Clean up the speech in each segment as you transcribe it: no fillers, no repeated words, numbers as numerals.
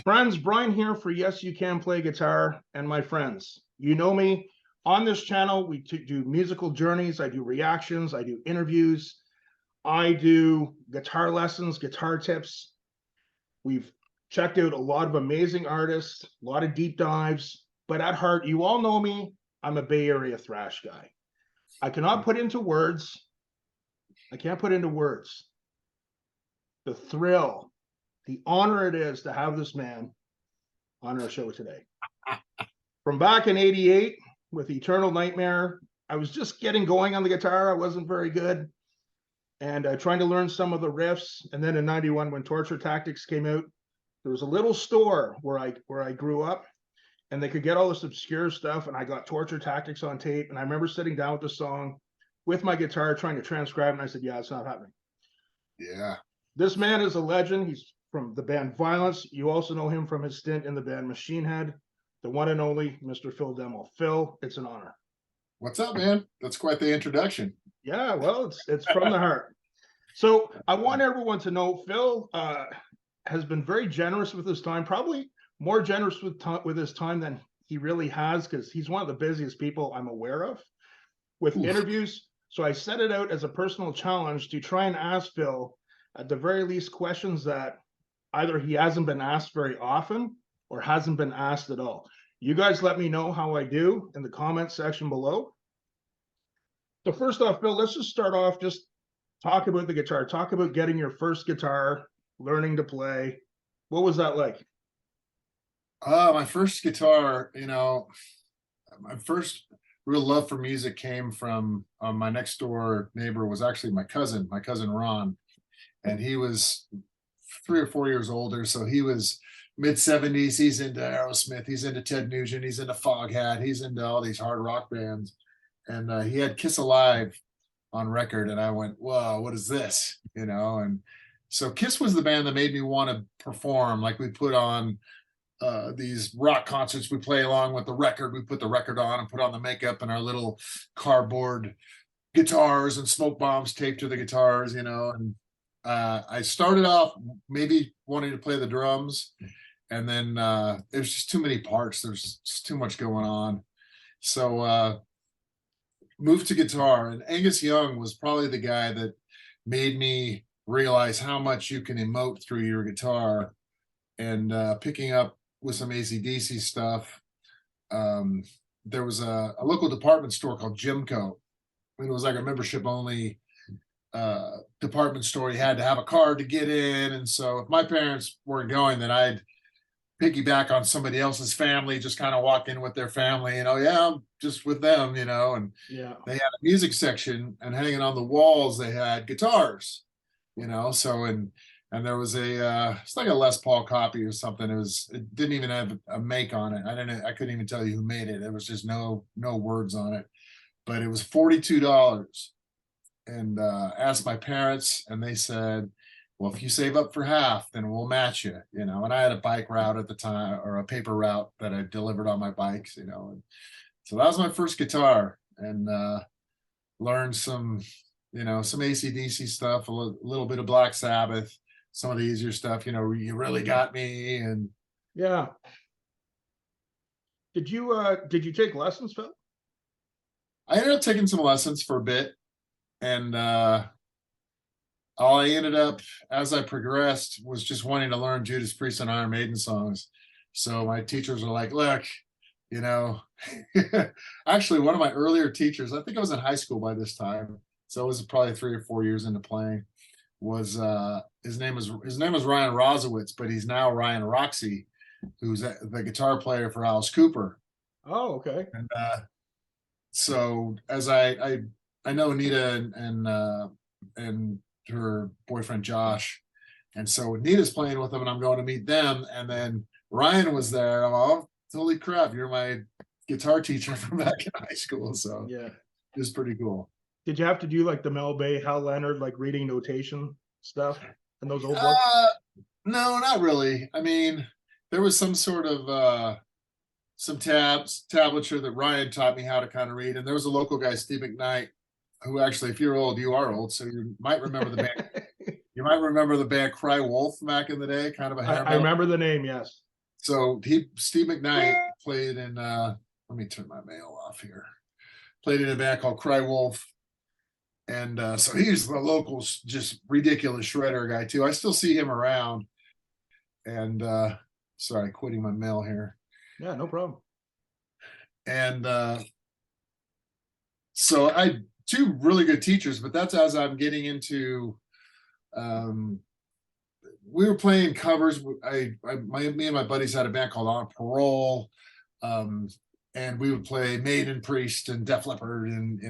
Friends, Brian here for Yes You Can Play Guitar. And my friends, you know me. On this channel, we do musical journeys. I do reactions. I do interviews. I do guitar lessons, guitar tips. We've checked out a lot of amazing artists, a lot of deep dives. But at heart, you all know me. I'm a Bay Area thrash guy. I cannot put into words. I can't put into words the thrill, the honor it is to have this man on our show today. From back in '88 with Eternal Nightmare, I was just getting going on the guitar. I wasn't very good. And trying to learn some of the riffs. And then in '91, when Torture Tactics came out, there was a little store where I grew up, and they could get all this obscure stuff. And I got Torture Tactics on tape. And I remember sitting down with the song with my guitar, trying to transcribe. And I said, yeah, it's not happening. Yeah. This man is a legend. He's from the band Vio-lence. You also know him from his stint in the band Machine Head, the one and only Mr. Phil Demmel. Phil, it's an honor. What's up, man? That's quite the introduction. Yeah, well, it's from the heart. So I want everyone to know Phil has been very generous with his time, probably more generous with his time than he really has, because he's one of the busiest people I'm aware of with interviews. So I set it out as a personal challenge to try and ask Phil, at the very least, questions that either he hasn't been asked very often or hasn't been asked at all. You guys let me know how I do in the comment section below. So first off, Phil, let's just start off, just talk about the guitar. Talk about getting your first guitar, learning to play. What was that like? My first guitar, my first real love for music came from my next door neighbor was actually my cousin Ron. And he was 3 or 4 years older, so he was mid-70s. He's into Aerosmith, he's into Ted Nugent, he's into Foghat, he's into all these hard rock bands. And he had Kiss Alive on record, and I went, whoa, what is this? And so Kiss was the band that made me want to perform. Like, we put on these rock concerts, we play along with the record, we put the record on and put on the makeup and our little cardboard guitars and smoke bombs taped to the guitars, and I started off maybe wanting to play the drums, and then there's just too many parts. There's just too much going on. So moved to guitar, and Angus Young was probably the guy that made me realize how much you can emote through your guitar. And picking up with some AC/DC stuff, there was a local department store called Jimco. It was like a membership only department store. You had to have a card to get in, and so if my parents weren't going, then I'd piggyback on somebody else's family, just kind of walk in with their family, yeah, I'm just with them, and yeah, they had a music section, and hanging on the walls they had guitars, so and there was it's like a Les Paul copy or something. It didn't even have a make on it. I couldn't even tell you who made it. There was just no words on it, but it was $42. And asked my parents, and they said, well, if you save up for half, then we'll match you, and I had a bike route at the time, or a paper route that I delivered on my bikes, and so that was my first guitar, and learned some AC/DC stuff, a little bit of Black Sabbath, some of the easier stuff, You Really Got Me, and yeah. Did you take lessons, Phil? I ended up taking some lessons for a bit. And all I ended up, as I progressed, was just wanting to learn Judas Priest and Iron Maiden songs. So my teachers were like, look, actually one of my earlier teachers, I think I was in high school by this time, so I was probably 3 or 4 years into playing, was his name was Ryan Rosowitz, but he's now Ryan Roxy, who's the guitar player for Alice Cooper. Oh, okay. And so as I know Anita and her boyfriend Josh, and so Anita's playing with them, and I'm going to meet them. And then Ryan was there. holy crap, you're my guitar teacher from back in high school. So Yeah. it was pretty cool. Did you have to do like the Mel Bay, Hal Leonard, like reading notation stuff in those old books? No, not really. I mean, there was some sort of some tablature that Ryan taught me how to kind of read. And there was a local guy, Steve McKnight, who actually, if you're old, you are old. So you might remember the band. You might remember the band Cry Wolf back in the day, kind of a hair I metal. remember the name, yes. So Steve McKnight played in let me turn my mail off here. Played in a band called Cry Wolf. And so he's the local just ridiculous shredder guy too. I still see him around. And sorry, quitting my mail here. Yeah, no problem. And so I two really good teachers, but that's as I'm getting into we were playing covers. Me and my buddies had a band called On Parole. And we would play Maiden, Priest, and Def Leppard, and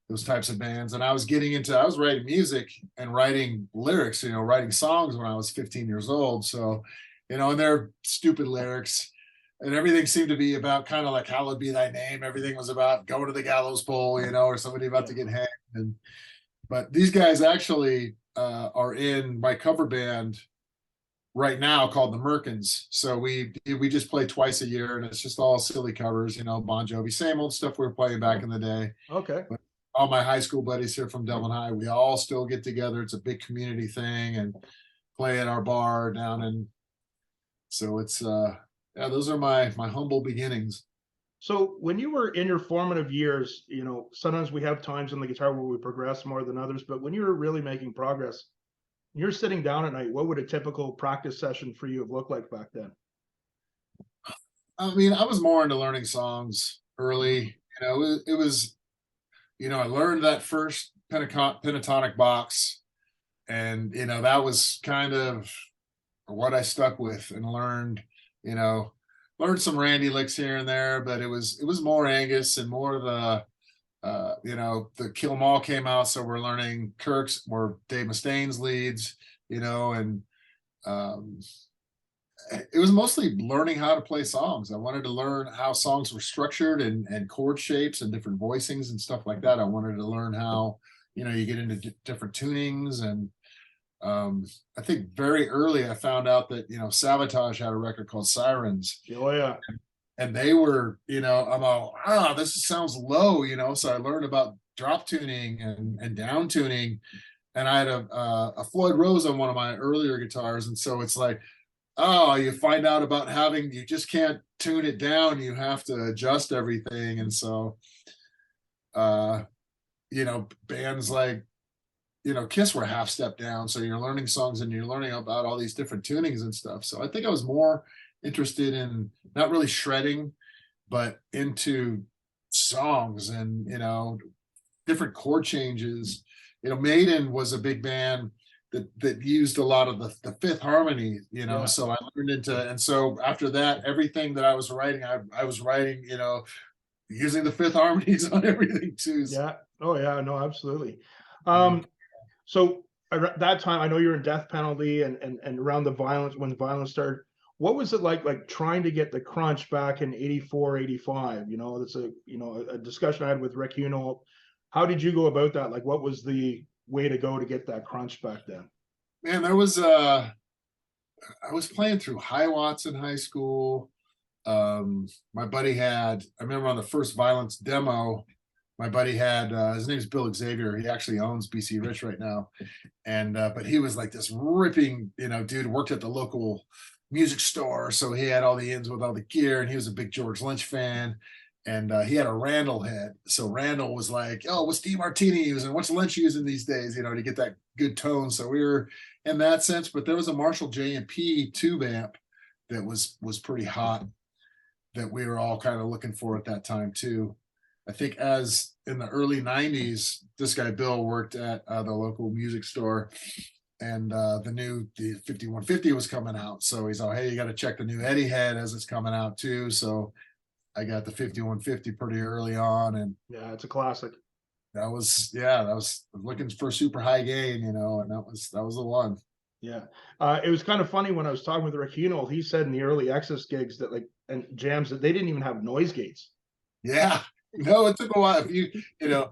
those types of bands. And I was writing music and writing lyrics, writing songs when I was 15 years old. So, and they're stupid lyrics, and everything seemed to be about kind of like hallowed be thy name. Everything was about going to the gallows pole, or somebody about to get hanged. But these guys actually are in my cover band right now called the Merkins. So we just play twice a year, and it's just all silly covers, Bon Jovi, same old stuff we were playing back in the day. Okay. But all my high school buddies here from Dublin High, we all still get together. It's a big community thing and play at our bar down in. So it's those are my humble beginnings. So when you were in your formative years, sometimes we have times on the guitar where we progress more than others, but when you were really making progress, you're sitting down at night, what would a typical practice session for you have looked like back then? I mean, I was more into learning songs early. It was, I learned that first pentatonic box, and that was kind of what I stuck with and learned. Learned some Randy licks here and there, but it was more Angus and more the the Kill 'Em All came out, so we're learning Kirk's or Dave Mustaine's leads, and it was mostly learning how to play songs. I wanted to learn how songs were structured and chord shapes and different voicings and stuff like that. I wanted to learn how, you get into different tunings. And I think very early I found out that, Sabotage had a record called Sirens. Oh, yeah. And they were, I'm all, this sounds low, so I learned about drop tuning and down tuning. And I had a Floyd Rose on one of my earlier guitars. And so it's like, you find out about you just can't tune it down. You have to adjust everything. And so, bands like, Kiss were half step down. So you're learning songs and you're learning about all these different tunings and stuff. So I think I was more interested in not really shredding, but into songs and, different chord changes. Maiden was a big band that used a lot of the fifth harmony, so I learned and so after that, everything that I was writing, I was writing, using the fifth harmonies on everything too. Yeah. Oh yeah, no, absolutely. So at that time, I know you're in Death Penalty and around the violence, when violence started. What was it like trying to get the crunch back in 84, 85? That's a discussion I had with Rick Hunold. How did you go about that? Like, what was the way to go to get that crunch back then? Man, there was I was playing through High Watts in high school. My buddy I remember on the first Violence demo, my buddy had his name's Bill Xavier. He actually owns BC Rich right now. And but he was like this ripping, dude, worked at the local music store. So he had all the ins with all the gear, and he was a big George Lynch fan. And he had a Randall head. So Randall was like, oh, what's Steve Martini using? What's Lynch using these days, to get that good tone. So we were in that sense, but there was a Marshall J&P tube amp that was pretty hot that we were all kind of looking for at that time too. I think as in the early 90s, this guy Bill worked at the local music store, and the 5150 was coming out. So he's all, hey, you got to check the new Eddie head as it's coming out too. So I got the 5150 pretty early on, and yeah, it's a classic. That was looking for super high gain, and that was the one. Yeah. It was kind of funny when I was talking with Rick Henold, he said in the early Exodus gigs that like, and jams that they didn't even have noise gates. Yeah. No, it took a while. If you know,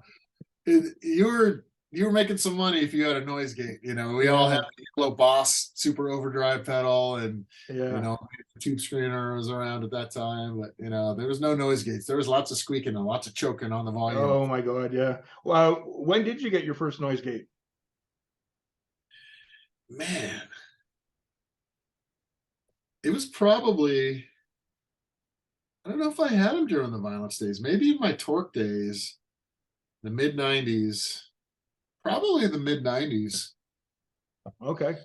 you were making some money if you had a noise gate. We all had Yeah. a yellow Boss super overdrive pedal, and Yeah. the tube screener was around at that time. But there was no noise gates. There was lots of squeaking and lots of choking on the volume. Oh my God. Yeah. Well, when did you get your first noise gate? Man, it was probably, I don't know if I had them during the Violence days. Maybe in my Torque days, the mid '90s. Probably the mid '90s. Okay.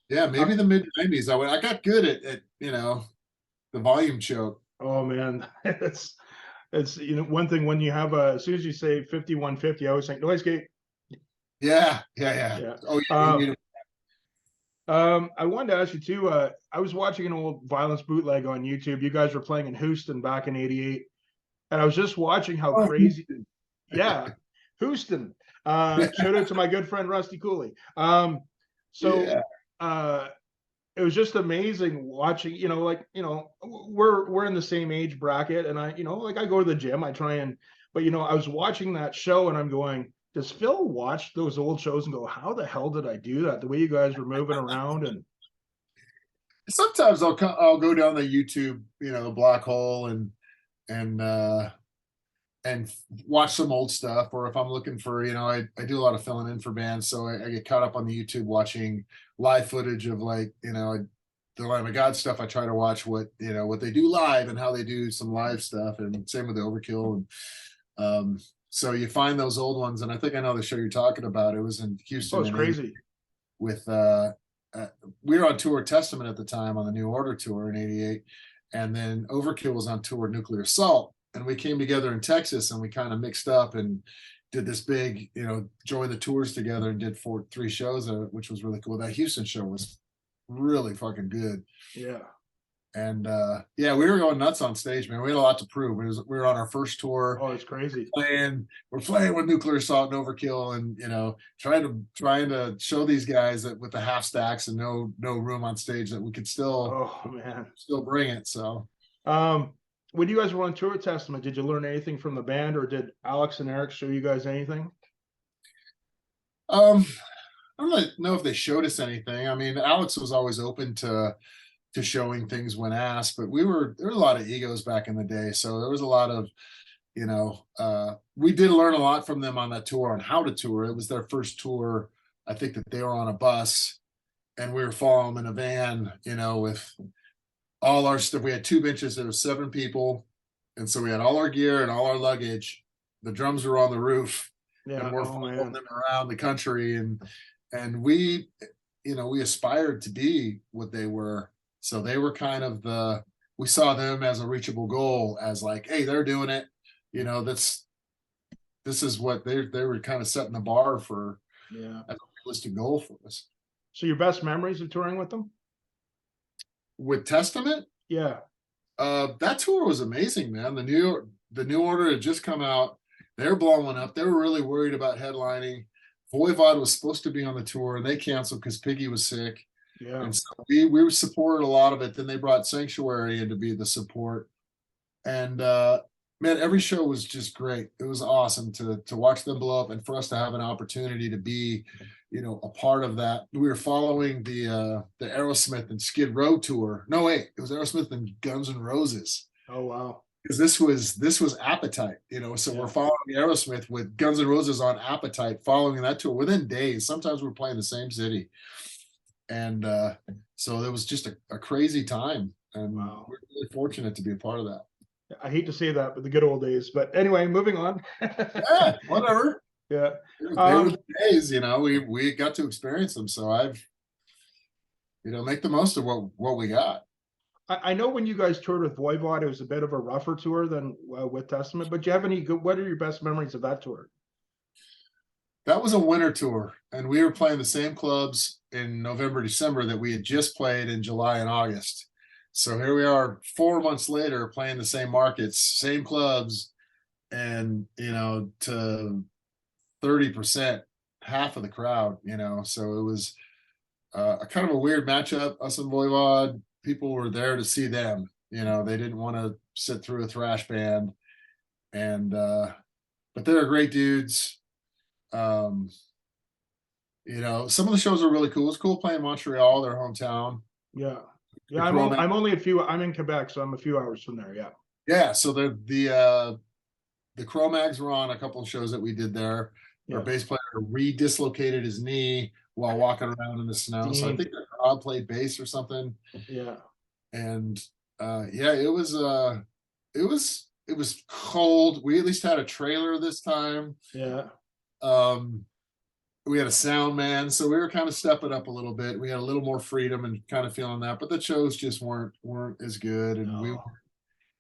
Yeah, Uh, maybe the mid '90s. I got good at the volume choke. oh man, it's one thing when you have a, as soon as you say 5150, I always think noise gate. Yeah, yeah, yeah. Yeah. Oh, yeah, you need I wanted to ask you too. I was watching an old Violence bootleg on YouTube. You guys were playing in Houston back in '88, and I was just watching how oh, crazy. Yeah, Houston. Shout out to my good friend Rusty Cooley. So yeah. uh, it was just amazing watching. Like we're in the same age bracket, and like I go to the gym. I try and, but I was watching that show, and I'm going, does Phil watch those old shows and go, how the hell did I do that? The way you guys were moving around and. Sometimes I'll go down the YouTube, black hole, and watch some old stuff. Or if I'm looking for, I do a lot of filling in for bands, so I get caught up on the YouTube watching live footage of like, the Lamb of God stuff. I try to watch what they do live and how they do some live stuff, and same with the Overkill. And so you find those old ones, and I think I know the show you're talking about. It was in Oh, Houston it's crazy. with we were on tour Testament at the time on the New Order tour in '88, and then Overkill was on tour Nuclear Assault, and we came together in Texas, and we kind of mixed up and did this big, joined the tours together and did 3 shows, which was really cool. That Houston show was really fucking good. Yeah. And yeah, we were going nuts on stage, man. We had a lot to prove. We were on our first tour. Oh, it's crazy. We're playing with Nuclear Assault and Overkill, and trying to show these guys that with the half stacks and no room on stage, that we could Oh man. still bring it. So When you guys were on tour with Testament, did you learn anything from the band, or did Alex and Eric show you guys anything? I don't really know if they showed us anything. I mean, Alex was always open to showing things when asked, but there were a lot of egos back in the day, so there was a lot of, we did learn a lot from them on that tour on how to tour. It was their first tour. I think that they were on a bus, and we were following them in a van, with all our stuff. We had 2 benches. There was 7 people, and so we had all our gear and all our luggage. The drums were on the roof, Yeah. and we're Oh following man. them around the country, and we, we aspired to be what they were. So they were kind of we saw them as a reachable goal, as like, hey, they're doing it. This is what they were kind of setting the bar for, Yeah. as a realistic goal for us. So your best memories of touring with them? With Testament, Yeah. that tour was amazing, man. The new Order had just come out. They were blowing up. They were really worried about headlining. Voivod was supposed to be on the tour, and they canceled because Piggy was sick. Yeah. And so we supported a lot of it. Then they brought Sanctuary in to be the support. And man, every show was just great. It was awesome to watch them blow up, and for us to have an opportunity to be, a part of that. We were following the Aerosmith and Skid Row tour. No, wait, it was Aerosmith and Guns N' Roses. Oh wow. Because this was Appetite, so Yeah. we're following Aerosmith with Guns N' Roses on Appetite, following that tour within days. Sometimes we're playing the same city. And so it was just a crazy time, and Wow. we're really fortunate to be a part of that. I hate to say that, but the good old days. But anyway, moving on. Yeah, whatever. Yeah. They were the days, we got to experience them. So I've, make the most of what we got. I know when you guys toured with Voivod, it was a bit of a rougher tour than with Testament. But do you have any good? What are your best memories of that tour? That was a winter tour, and we were playing the same clubs in November, December that we had just played in July and August. So here we are 4 months later playing the same markets, same clubs, and to 30%, half of the crowd, so it was a kind of a weird matchup. Us and Voivod, people were there to see them. You know, they didn't want to sit through a thrash band, and but they're great dudes. You know, some of the shows are really cool. It's cool playing Montreal, their hometown. Yeah. The Yeah, Cro-Mags. I'm only I'm in Quebec, so I'm a few hours from there. Yeah. Yeah, so the Cro-Mags were on a couple of shows that we did there. Our Yeah. bass player re-dislocated his knee while walking around in the snow. So I think Rob played bass or something. Yeah. And yeah, it was cold. We at least had a trailer this time. Yeah. We had a sound man, so we were kind of stepping up a little bit. We had a little more freedom and kind of feeling that, but the shows just weren't as good, and No.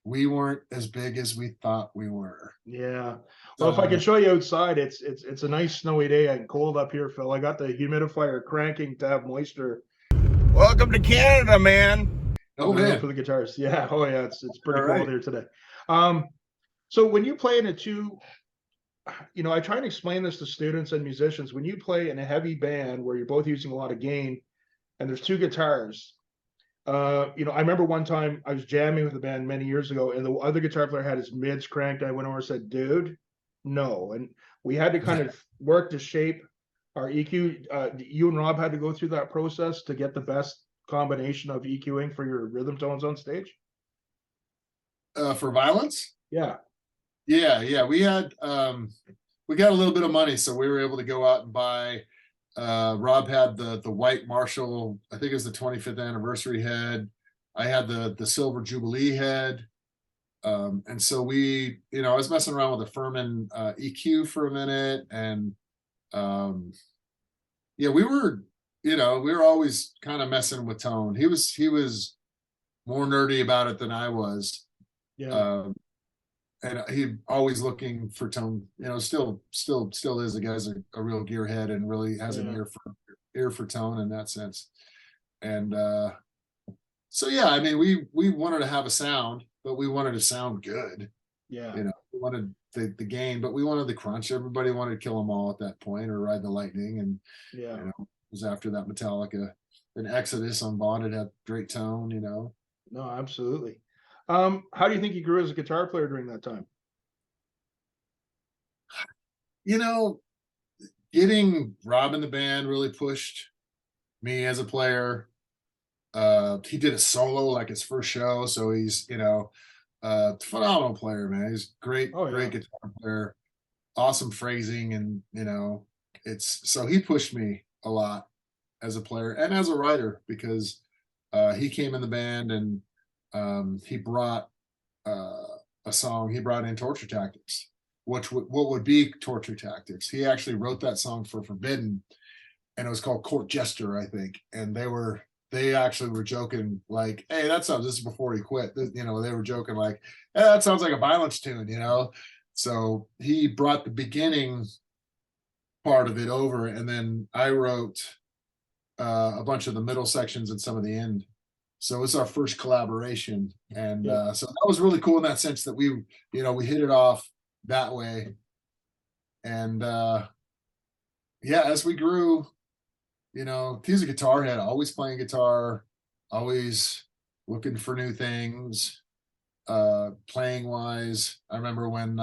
we weren't as big as we thought we were. Yeah. Well, if I could show you outside, it's a nice snowy day and cold up here, Phil. I got the humidifier cranking to have moisture. Welcome to Canada, man. Oh man, for the guitars. Yeah. Oh yeah. It's pretty All cold right. here today. So when you play in a two, you know, I try and explain this to students and musicians. When you play in a heavy band where you're both using a lot of gain, and there's two guitars, you know, I remember one time I was jamming with a band many years ago, and the other guitar player had his mids cranked. I went over and said, "Dude, no." And we had to kind of work to shape our EQ. You and Rob had to go through that process to get the best combination of EQing for your rhythm tones on stage. For Vio-lence? Yeah. Yeah. We had we got a little bit of money, so we were able to go out and buy. Rob had the white Marshall, I think it was the 25th anniversary head. I had the silver Jubilee head. And so we, you know, I was messing around with a Furman EQ for a minute, and yeah, we were, you know, we were always kind of messing with tone. He was more nerdy about it than I was. Yeah. And he always looking for tone, you know, still is. The guy's a real gearhead and really has an ear for tone in that sense. And so yeah, I mean, we wanted to have a sound, but we wanted to sound good. Yeah. You know, we wanted the gain, but we wanted the crunch. Everybody wanted to kill them all at that point, or ride the lightning. And Yeah. you know, it was after that Metallica, an Exodus on Bonded had great tone, you know. No, absolutely. How do you think you grew as a guitar player during that time? You know, getting Rob in the band really pushed me as a player. He did a solo like his first show, so he's, you know, phenomenal player, man. He's great guitar player, awesome phrasing, and you know, it's so he pushed me a lot as a player and as a writer, because he came in the band and he brought a song. He brought in Torture Tactics, what would be Torture Tactics. He actually wrote that song for Forbidden, and it was called Court Jester, I think. And they actually were joking like, "Hey, that sounds." This is before he quit. You know, they were joking like, "Hey, that sounds like a Vio-lence tune," you know. So he brought the beginning part of it over, and then I wrote a bunch of the middle sections and some of the end. So it's our first collaboration, and so that was really cool in that sense that we, you know, we hit it off that way. And yeah, as we grew, you know, he's a guitar head, always playing guitar, always looking for new things, playing wise. I remember when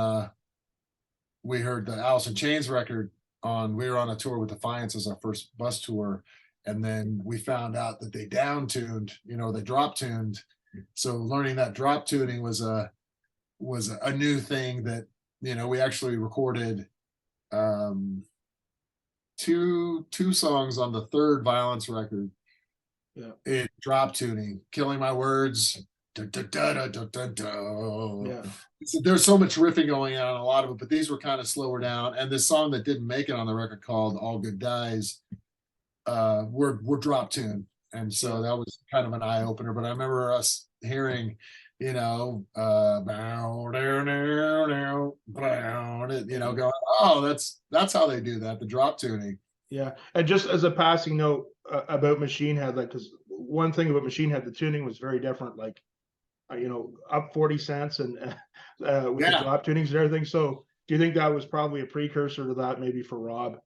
we heard the Alice in Chains record we were on a tour with Defiance as our first bus tour. And then we found out that they down tuned, you know, they drop tuned. So learning that drop tuning was a new thing that, you know, we actually recorded two songs on the third Vio-lence record. Yeah. It drop tuning, Killing My Words. Da, da, da, da, da, da, da. Yeah. So there's so much riffing going on, a lot of it, but these were kind of slower down. And this song that didn't make it on the record, called All Good Dies, we're drop tuned. And so that was kind of an eye opener. But I remember us hearing, you know, you know, going, "Oh, that's how they do that, the drop tuning." Yeah. And just as a passing note about Machine Head, like, because one thing about Machine Head, the tuning was very different, like, you know, up 40 cents and with the drop tunings and everything. So do you think that was probably a precursor to that, maybe for Rob?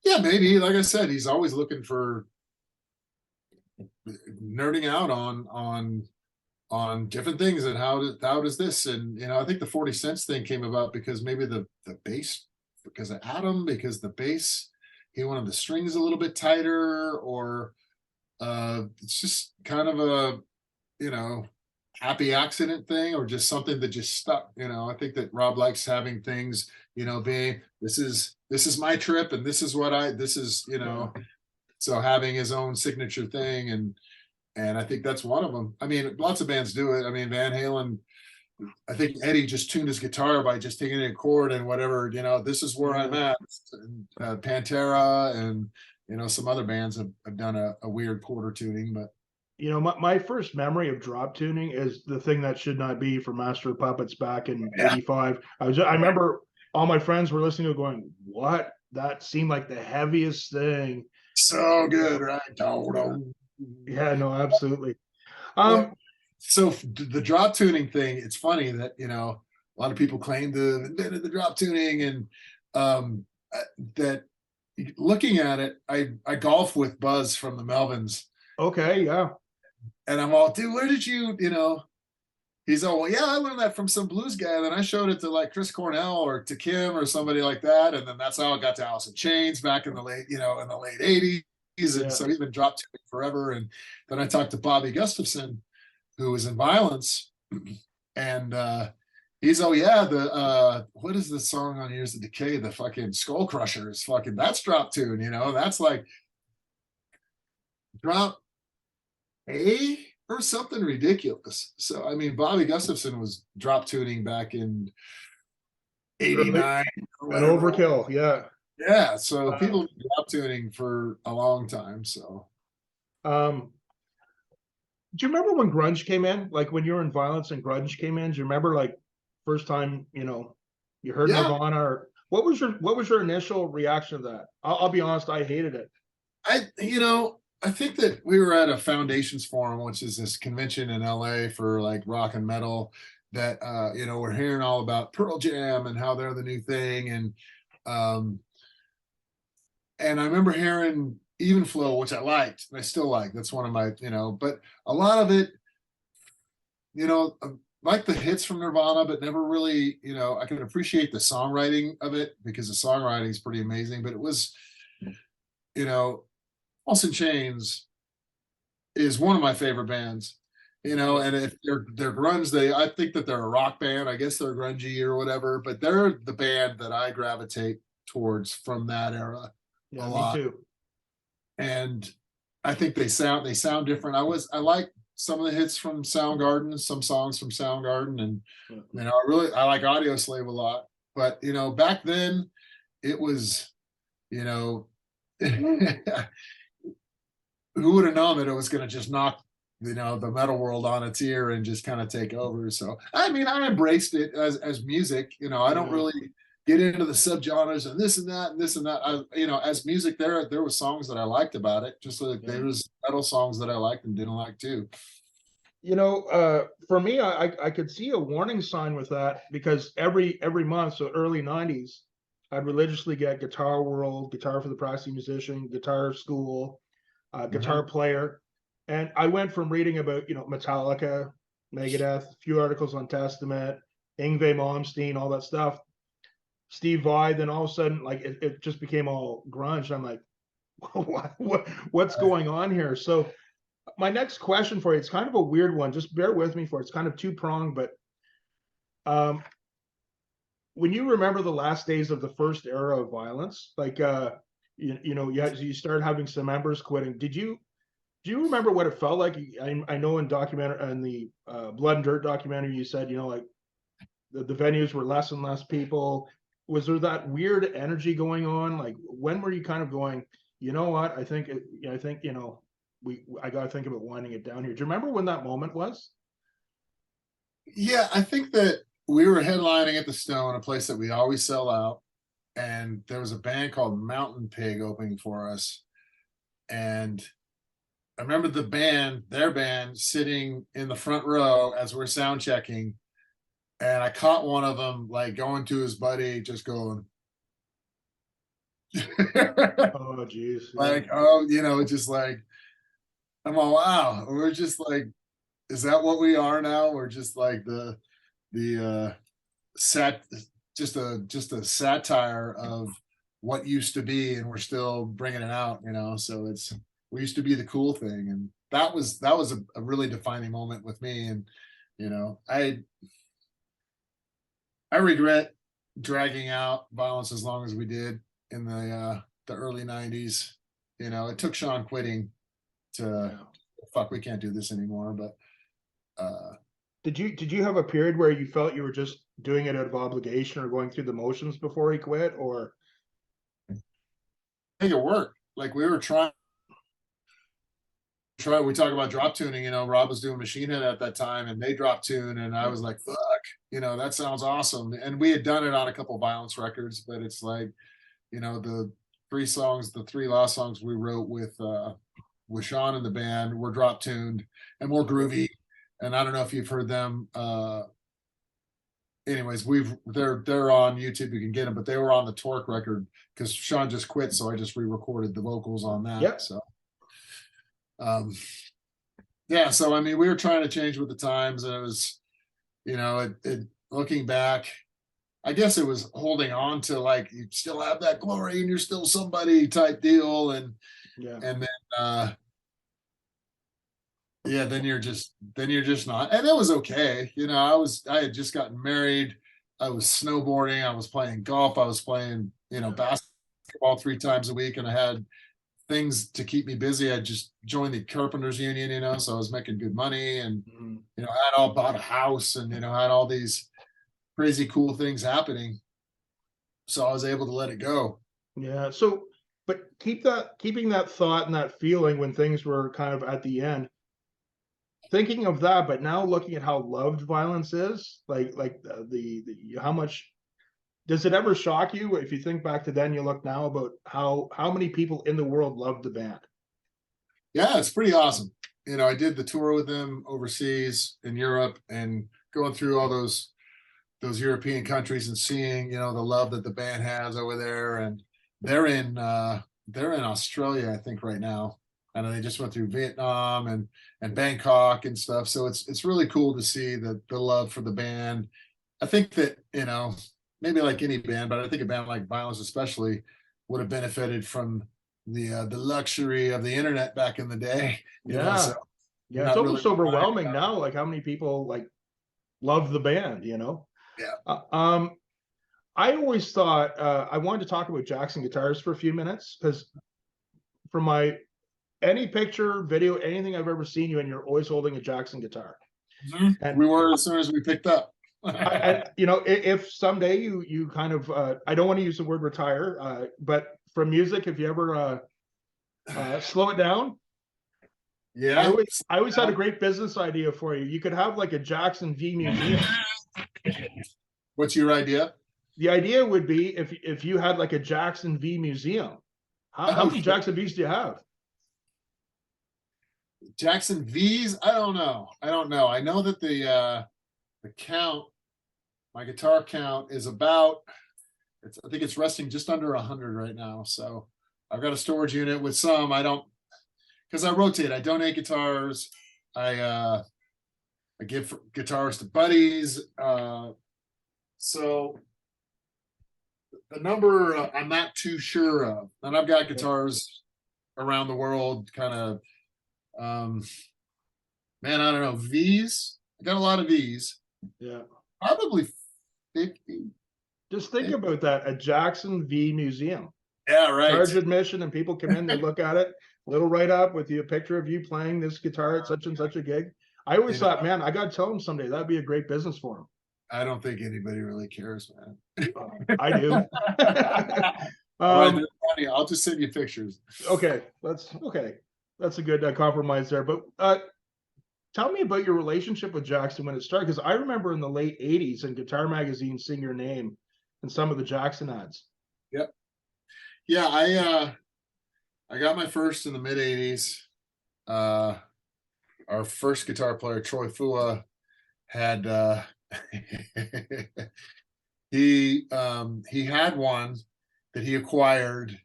Yeah, maybe. Like I said, he's always looking for nerding out on different things and how does this, and I think the 40 cents thing came about because maybe the bass, because of Adam, because the bass, he wanted the strings a little bit tighter, or it's just kind of a happy accident thing, or just something that just stuck. I think that Rob likes having things, being, this is my trip, and this is what this is, so having his own signature thing, and I think that's one of them. I mean, lots of bands do it. I mean, Van Halen, I think Eddie just tuned his guitar by just taking a chord and whatever, this is where I'm at. Pantera and, some other bands have done a weird quarter tuning, but. My first memory of drop tuning is the thing that should not be for Master of Puppets back in Yeah. '85. I remember all my friends were listening to it going, what? That seemed like the heaviest thing. So good, right? Yeah, no, absolutely. So the drop tuning thing, it's funny that, a lot of people claim to have invented the drop tuning, and that looking at it, I golf with Buzz from the Melvins. Okay, yeah. And I'm all, dude, where did you, he's all, well, yeah, I learned that from some blues guy. Then I showed it to like Chris Cornell or to Kim or somebody like that. And then that's how I got to Alice in Chains back in the late, in the late 80s. And so he's been drop tuning forever. And then I talked to Bobby Gustafson, who was in Vio-lence. And he's, oh yeah, the what is the song on Years of Decay? The fucking Skull Crushers, fucking, that's drop tune, that's like drop A or something ridiculous. So I mean, Bobby Gustafson was drop tuning back in '89. An overkill, yeah. Yeah, so people have been drop tuning for a long time. So do you remember when grunge came in? Like when you were in Vio-lence and grunge came in? Do you remember like first time you heard Nirvana? Or what was your initial reaction to that? I'll be honest, I hated it. I think that we were at a Foundations Forum, which is this convention in LA for like rock and metal, that we're hearing all about Pearl Jam and how they're the new thing, and I remember hearing Even Flow, which I liked, and I still like. That's one of my, but a lot of it, like the hits from Nirvana, but never really, I can appreciate the songwriting of it because the songwriting is pretty amazing. But it was, Alice in Chains is one of my favorite bands, and if they're grunge, I think that they're a rock band. I guess they're grungy or whatever, but they're the band that I gravitate towards from that era. Yeah, me too. And I think they sound different. I like some of the hits from Soundgarden, some songs from Soundgarden, and I like Audioslave a lot. But back then it was, who would have known that it was going to just knock the metal world on its ear and just kind of take over. So I mean, I embraced it as music. I don't really get into the subgenres and this and that and this and that. As music, there was songs that I liked about it, just like there was metal songs that I liked and didn't like too. For me, I could see a warning sign with that, because every month, so early '90s, I'd religiously get Guitar World, Guitar for the Practicing Musician, Guitar School, Guitar Player, and I went from reading about Metallica, Megadeth, a few articles on Testament, Yngwie Malmsteen, all that stuff, Steve Vai. Then all of a sudden, like it just became all grunge. I'm like, what's going on here? So my next question for you, it's kind of a weird one. Just bear with me for it. It's kind of two-pronged, but when you remember the last days of the first era of Vio-lence, like you started having some members quitting. Do you remember what it felt like? I know in the Blood and Dirt documentary, you said like the venues were less and less people. Was there that weird energy going on? Like when were you kind of going, you know what? I think I got to think about winding it down here. Do you remember when that moment was? Yeah, I think that we were headlining at the Stone, a place that we always sell out. And there was a band called Mountain Pig opening for us. And I remember their band sitting in the front row as we're sound checking. And I caught one of them like going to his buddy, just going, oh, geez. Like, just like, I'm all, wow, we're just like, is that what we are now? We're just like the sat just a satire of what used to be, and we're still bringing it out, you know. So it's, we used to be the cool thing, and that was a really defining moment with me. And you know, I regret dragging out violence as long as we did in the early '90s. You know, it took Sean quitting to, Yeah. fuck, we can't do this anymore. But Did you have a period where you felt you were just doing it out of obligation or going through the motions before he quit, or? I think it worked. Like we were we talk about drop tuning, you know, Rob was doing Machine Head at that time and they drop tune, and I was like, fuck, you know, that sounds awesome. And we had done it on a couple violence records, but it's like, you know, the three last songs we wrote with Sean and the band were drop tuned and more groovy. And I don't know if you've heard them. Anyways, they're on YouTube. You can get them, but they were on the Torque record because Sean just quit, so I just re-recorded the vocals on that. Yep. So yeah, so I mean, we were trying to change with the times, and it was, you know, it looking back, I guess it was holding on to, like, you still have that glory and you're still somebody type deal. And Yeah. then yeah, then you're just not. And it was okay. You know, I had just gotten married, I was snowboarding, I was playing golf, I was playing, you know, basketball 3 times a week, and I had things to keep me busy. I just joined the carpenters union, you know, so I was making good money, and you know, I had all bought a house, and you know, had all these crazy cool things happening. So I was able to let it go. Yeah. So, but keeping that thought and that feeling when things were kind of at the end, thinking of that, but now looking at how loved violence is, like the how much does it ever shock you if you think back to then, you look now about how many people in the world love the band? Yeah, it's pretty awesome. You know, I did the tour with them overseas in Europe, and going through all those European countries and seeing, you know, the love that the band has over there. And they're in Australia, I think, right now. And they just went through Vietnam and Bangkok and stuff. So it's really cool to see the love for the band. I think that, you know, maybe like any band, but I think a band like Violence especially would have benefited from the luxury of the internet back in the day. You know, Yeah. so you're Yeah. It's not really almost relying overwhelming on, now, like how many people like love the band, you know? yeah. Uh, um, I always thought I wanted to talk about Jackson guitars for a few minutes because from my any picture, video, anything I've ever seen you in, you're always holding a Jackson guitar. And We were as soon as we picked up. you know, if someday you kind of I don't want to use the word retire, but from music, if you ever slow it down, Yeah. I always had a great business idea for you. You could have like a Jackson V museum. What's your idea? The idea would be if you had like a Jackson V museum. How many Okay. Jackson V's do you have? Jackson V's? I don't know. I know that the count, my guitar count is about, I think it's resting just under 100 right now. So I've got a storage unit with some. I don't, because I rotate. I donate guitars. I give guitars to buddies. So the number I'm not too sure of. And I've got guitars around the world, kind of. Man, I don't know. V's. I got a lot of V's. Yeah. Probably 50. Just think about that. A Jackson V museum. Yeah, right. Charge admission, and people come in, they look at it, little write up with you a picture of you playing this guitar at such and such a gig. I always thought, man, I got to tell him someday that'd be a great business for him. I don't think anybody really cares, man. I do. Right, I'll just send you pictures. Okay, that's a good compromise there. But tell me about your relationship with Jackson when it started, because I remember in the late '80s in Guitar Magazine seeing your name in some of the Jackson ads. Yep. Yeah, I got my first in the mid '80s. Our first guitar player, Troy Fua, had he had one that he acquired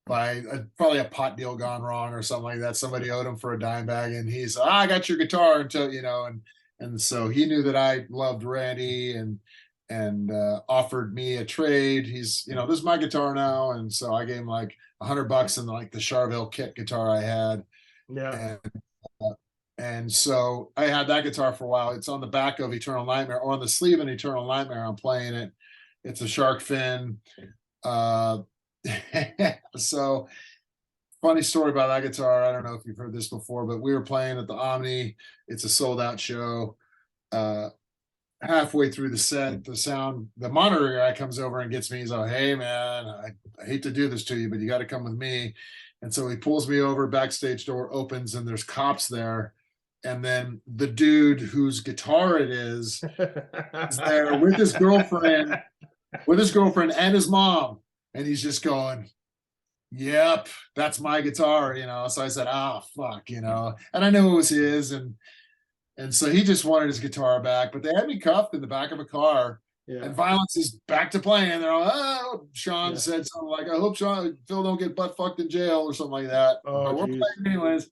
by probably a pot deal gone wrong or something like that. Somebody owed him for a dime bag, and he's, I got your guitar until, and so he knew that I loved Randy, and offered me a trade. He's, this is my guitar now, and so I gave him like $100 and like the Charvel kit guitar I had, Yeah. uh, and so I had that guitar for a while. It's on the back of Eternal Nightmare, or on the sleeve of Eternal Nightmare. I'm playing it. It's a shark fin. Uh, so funny story about that guitar. I don't know if you've heard this before, but we were playing at the Omni. It's a sold out show. Halfway through the set, the monitor guy comes over and gets me. He's like, hey man, I hate to do this to you, but you got to come with me. And so he pulls me over, backstage door opens, and there's cops there. And then the dude whose guitar it is there with his girlfriend and his mom. And he's just going, yep, that's my guitar, So I said, oh fuck, and I knew it was his, and so he just wanted his guitar back, but they had me cuffed in the back of a car. Yeah. And Vio-lence is back to playing. They're like, oh, Sean Yeah. said something like, I hope Phil don't get butt fucked in jail or something like that. Oh, but we're geez. playing anyways.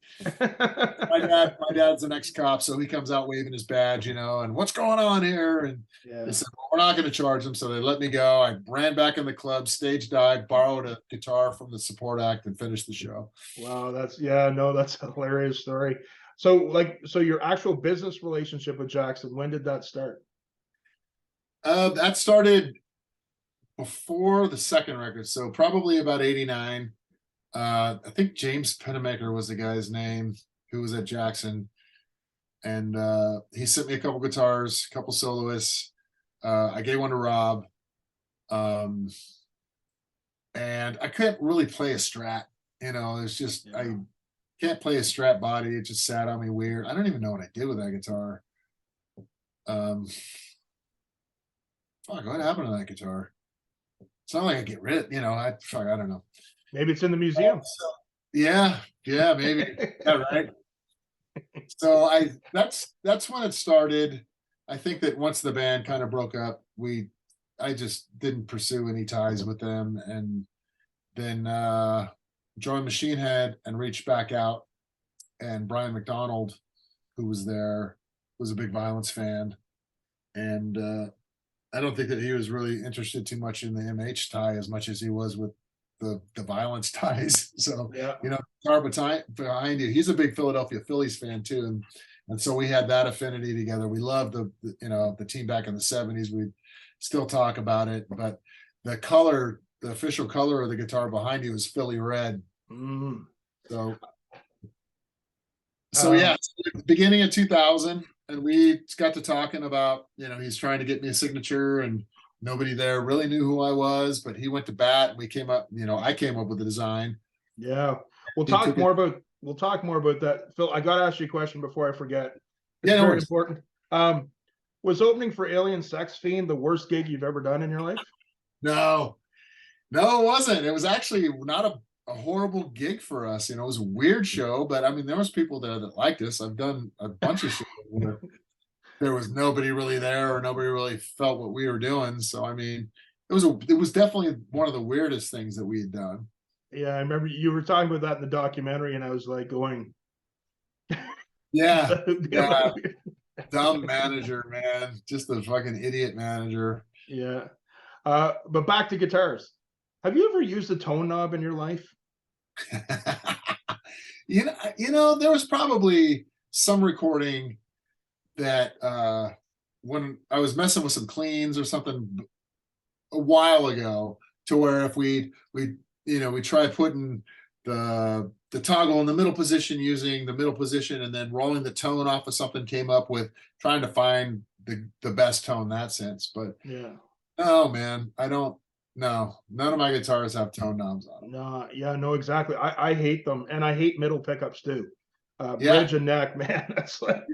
My dad's an ex-cop, so he comes out waving his badge, and what's going on here? And Yeah. they said, well, we're not going to charge them, so they let me go. I ran back in the club, stage dived, borrowed a guitar from the support act, and finished the show. Wow, that's a hilarious story. So your actual business relationship with Jackson, when did that start? That started before the second record, so probably about 89. I think James Penamaker was the guy's name who was at Jackson. And he sent me a couple guitars, a couple soloists. I gave one to Rob. And I couldn't really play a Strat. It's just, I can't play a Strat body. It just sat on me weird. I don't even know what I did with that guitar. Fuck, what happened to that guitar? It's not like I get rid of, I don't know. Maybe it's in the museum. Yeah, maybe. Yeah, right. So that's when it started. I think that once the band kind of broke up, I just didn't pursue any ties with them, and then joined Machine Head and reached back out. And Brian McDonald, who was there, was a big Vio-lence fan, and I don't think that he was really interested too much in the MH tie as much as he was with the Vio-lence ties. So, Yeah. guitar behind you. He's a big Philadelphia Phillies fan too. And so we had that affinity together. We loved the team back in the 70s. We still talk about it, but the official color of the guitar behind you is Philly red. Mm. So yeah, beginning of 2000, and we got to talking about, he's trying to get me a signature, and nobody there really knew who I was, but he went to bat, and we came up, I came up with the design. Yeah. We'll talk more about that. Phil, I got to ask you a question before I forget. It's very important. Was opening for Alien Sex Fiend the worst gig you've ever done in your life? No, it wasn't. It was actually not a horrible gig for us. It was a weird show, but I mean, there was people there that liked us. I've done a bunch of shows where there was nobody really there, or nobody really felt what we were doing. So I mean, it was definitely one of the weirdest things that we had done. Yeah, I remember you were talking about that in the documentary, and I was like going, yeah. Dumb manager, man. Just a fucking idiot manager. Yeah. But back to guitars. Have you ever used a tone knob in your life? There was probably some recording that when I was messing with some cleans or something a while ago, to where if we try putting the toggle in the middle position, using the middle position, and then rolling the tone off of something, came up with trying to find the best tone in that sense. But yeah, no, man, I don't. No, none of my guitars have tone knobs on them. No, yeah, no, exactly. I hate them, and I hate middle pickups too. Bridge and neck, man. That's like.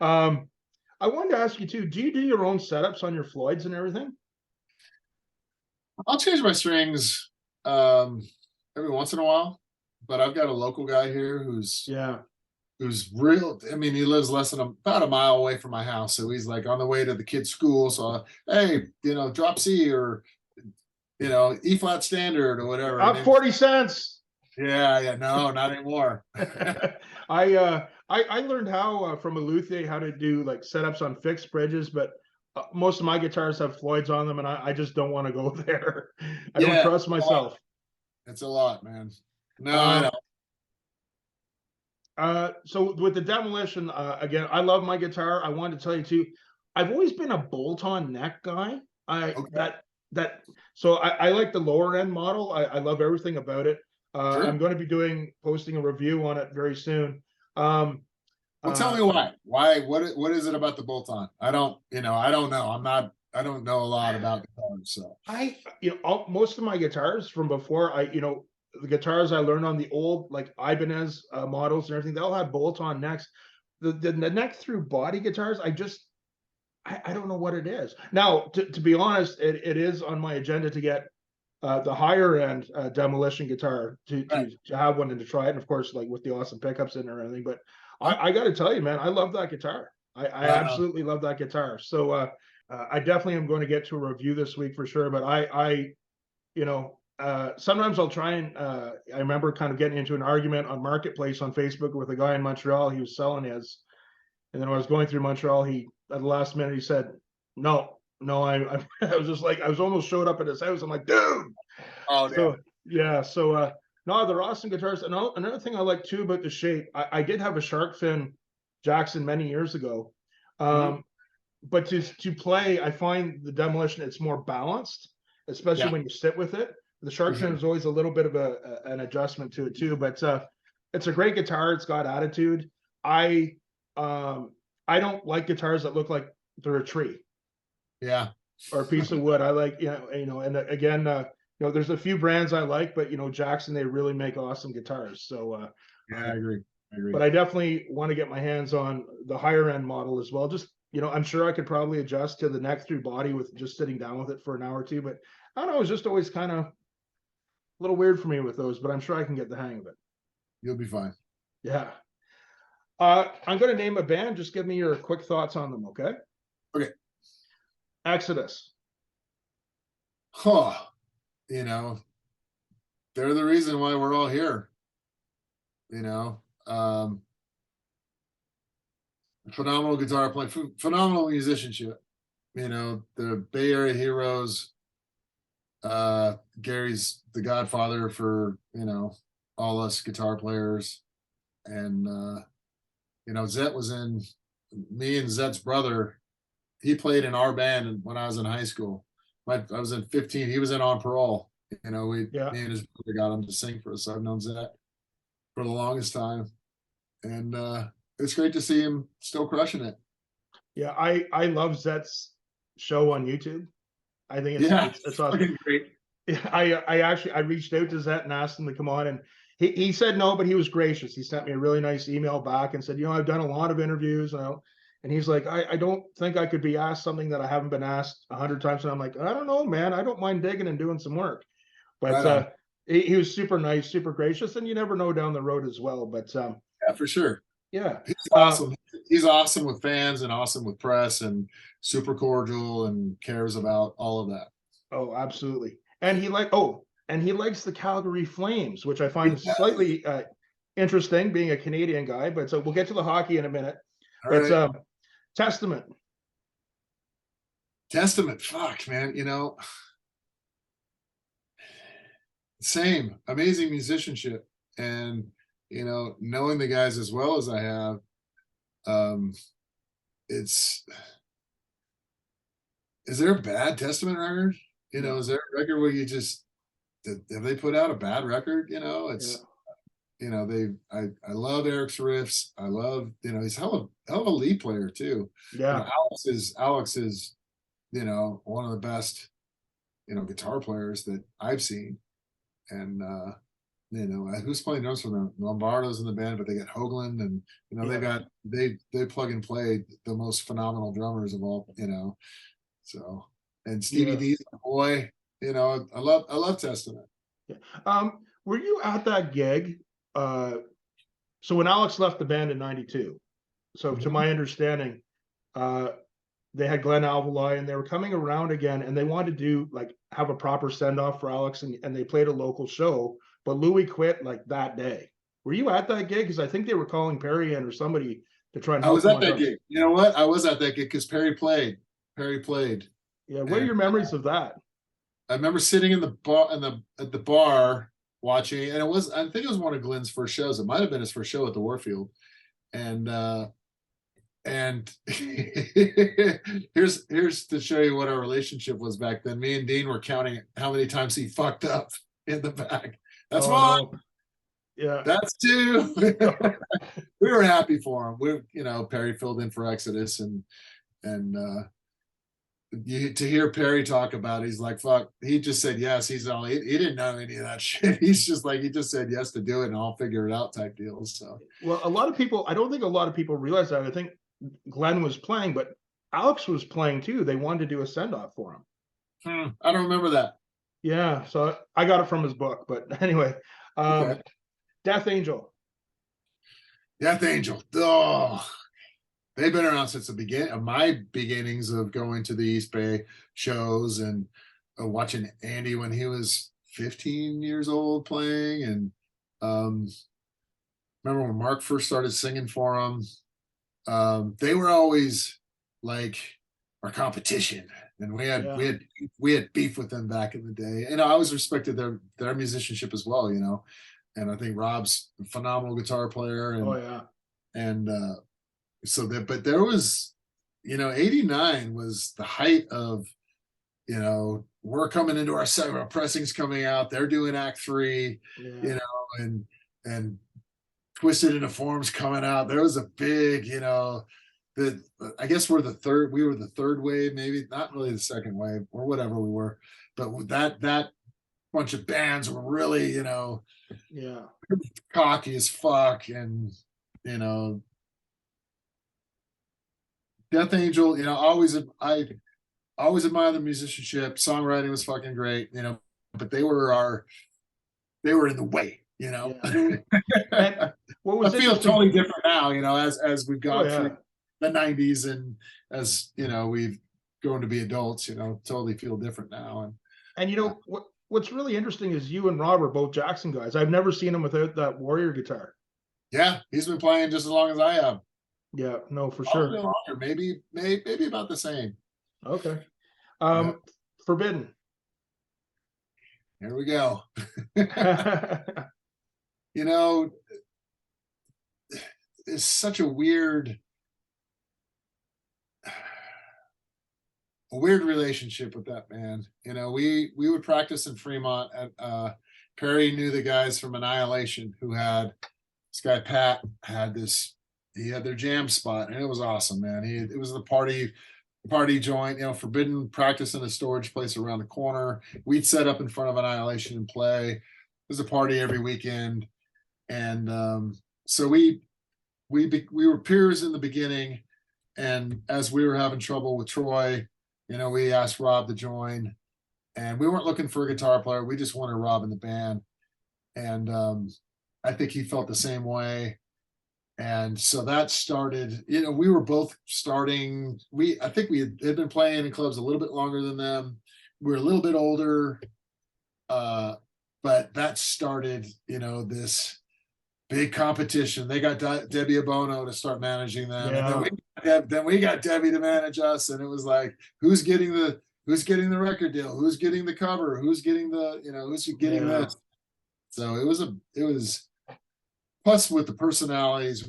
I wanted to ask you too. Do you do your own setups on your Floyds and everything? I'll change my strings every once in a while, but I've got a local guy here who's real. I mean, he lives less than about a mile away from my house, so he's like on the way to the kid's school. So hey, drop C, or you know, E flat standard or whatever. Up 40 cents. Yeah, no, not anymore. I learned how from a luthier how to do like setups on fixed bridges, but most of my guitars have Floyds on them, and I just don't want to go there. I don't Yeah, trust myself. it's a lot, man. No, I Um, know. so with the Demolition, again, I love my guitar. I wanted to tell you too, I've always been a bolt-on neck guy. I Okay, that so I like the lower end model. I love everything about it. I'm sure. going to be posting a review on it very soon. Well, tell Uh, me why. Why? What is it about the bolt on? I don't, I don't know. I don't know a lot about guitars, so. most of my guitars from before, the guitars I learned on the old like Ibanez models and everything, they all had bolt-on necks. The neck through body guitars, I don't know what it is. Now, to be honest, it is on my agenda to get the higher end Demolition guitar Right. to have one and to try it. And of course, like with the awesome pickups in and everything. But Huh? I got to tell you, man, I love that guitar. I Right on. absolutely love that guitar. So I definitely am going to get to a review this week for sure. But sometimes I'll try and I remember kind of getting into an argument on Marketplace on Facebook with a guy in Montreal. He was selling his, and then when I was going through Montreal, he at the last minute he said, "No, no." I was just like, I was almost showed up at his house. I'm like, dude. Oh, damn So it. yeah, so no, they're awesome guitars. And another thing I like too about the shape, I did have a shark fin Jackson many years ago. Mhm. Um, but to play, I find the Demolition it's more balanced, especially Yeah, when you sit with it. The for shark fin sure. is always a little bit of an adjustment to it too, but it's a great guitar. It's got attitude. I um I don't like guitars that look like they're a tree Yeah, or a piece of wood. I like, and again, there's a few brands I like, but Jackson, they really make awesome guitars. So, yeah, I agree. I agree. but I definitely want to get my hands on the higher end model as well. Just, I'm sure I could probably adjust to the neck through body with just sitting down with it for an hour or two. But I don't know, it's just always kind of a little weird for me with those, but I'm sure I can get the hang of it. You'll be fine. Yeah. I'm going to name a band. Just give me your quick thoughts on them, okay? Okay. Exodus. Huh. You know, they're the reason why we're all here. You know, phenomenal guitar playing, phenomenal musicianship. The Bay Area heroes. Gary's the godfather for all us guitar players, and Zet was in me and Zet's brother. He played in our band when I was in high school. I was in 15. He was in On Parole. Yeah. Me and his brother got him to sing for us. So I've known Zet for the longest time, and it's great to see him still crushing it. Yeah. I love Zet's show on YouTube. I think Yeah, it's awesome. fucking great. I reached out to Zet and asked him to come on, and he said no, but he was gracious. He sent me a really nice email back and said, I've done a lot of interviews, and he's like, I don't think I could be asked something that I haven't been asked 100 times. And I'm like, I don't know, man. I don't mind digging and doing some work. But Right on. he was super nice, super gracious, and you never know down the road as well. But Yeah, for sure. yeah, He's awesome. He's awesome with fans and awesome with press and super cordial and cares about all of that. oh, absolutely. And he likes the Calgary Flames, which I find Yeah. slightly interesting, being a Canadian guy. But so we'll get to the hockey in a minute. All But right. Testament. Testament. Fuck, man. Same. Amazing musicianship. And, knowing the guys as well as I have, it's, is there a bad Testament record? Is there a record where you just, have they put out a bad record? It's, I love Eric's riffs. I love, he's hell of a lead player too. Yeah. Alex is, one of the best, guitar players that I've seen. And who's playing drums for them? Lombardo's in the band, but they got Hoagland, and they plug and play the most phenomenal drummers of all. So, and Stevie D's my boy. I love Testament. Yeah. Were you at that gig? So when Alex left the band in '92, so to my understanding, they had Glenn Alvalai, and they were coming around again, and they wanted to do like have a proper send off for Alex, and they played a local show, but Louis quit like that day. Were you at that gig? Because I think they were calling Perry in or somebody to try and I help was him at on that drums. gig. You know what? I was at that gig because Perry played. Perry played. Yeah, what are your memories of that? I remember sitting in the bar at the bar watching, and I think it was one of Glenn's first shows. It might have been his first show at the Warfield. And here's to show you what our relationship was back then. Me and Dean were counting how many times he fucked up in the back. That's one. No. Yeah. That's two. We were happy for him. Perry filled in for Exodus, and to hear Perry talk about it, he's like, fuck, he just said yes. He didn't know any of that shit. He's just like, he just said yes to do it and I'll figure it out type deals. So, well, a lot of people, I don't think a lot of people realize that. I think Glenn was playing, but Alex was playing too. They wanted to do a send off for him. I don't remember that. Yeah. So I got it from his book, but anyway, Okay. Death Angel. Death Angel. Oh, they've been around since the beginning of my beginnings of going to the East Bay shows and watching Andy when he was 15 years old playing. And remember when Mark first started singing for him, they were always like our competition. And we had beef with them back in the day. And I always respected their musicianship as well, And I think Rob's a phenomenal guitar player. And, oh yeah. And but there was, 89 was the height of, we're coming into our second, Oppressing's coming out, they're doing Act 3, and Twisted Into Form's coming out. There was a big, I guess we were the third wave, maybe not really the second wave or whatever we were, but that bunch of bands were really, cocky as fuck. And, Death Angel, I always admire the musicianship. Songwriting was fucking great, but they were in the way, Yeah. What was I feel totally different now, as we've gone through the 90s and as, we've grown to be adults, totally feel different now. And what's really interesting is you and Rob are both Jackson guys. I've never seen him without that Warrior guitar. Yeah, he's been playing just as long as I have. Yeah, no, for sure. Longer, maybe about the same. Okay. Forbidden. Here we go. It's such a weird relationship with that band. We would practice in Fremont at Perry knew the guys from Annihilation who had this guy Pat he had their jam spot, and it was awesome, man. It was the party joint, Forbidden practice in a storage place around the corner. We'd set up in front of Annihilation and play. It was a party every weekend. And so we were peers in the beginning. And as we were having trouble with Troy, we asked Rob to join, and we weren't looking for a guitar player. We just wanted Rob in the band. And I think he felt the same way. And so that started, we were both starting. I think we had been playing in clubs a little bit longer than them. We were a little bit older. But that started, this big competition. They got Debbie Abono to start managing them. Yeah. And then we got Debbie to manage us. And it was like, who's getting the record deal? Who's getting the cover? Who's getting who's getting this? So it was plus with the personalities,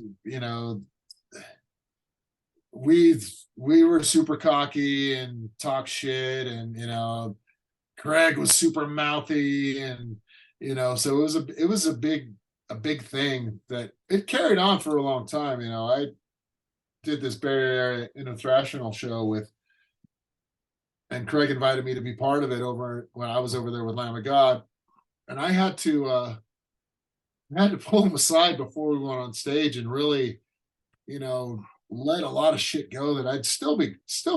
we were super cocky and talk shit, and Craig was super mouthy, and so it was a big thing that it carried on for a long time. I did this Bay Area Thrational show and Craig invited me to be part of it when I was over there with Lamb of God, and I had to pull him aside before we went on stage and really, let a lot of shit go that I'd still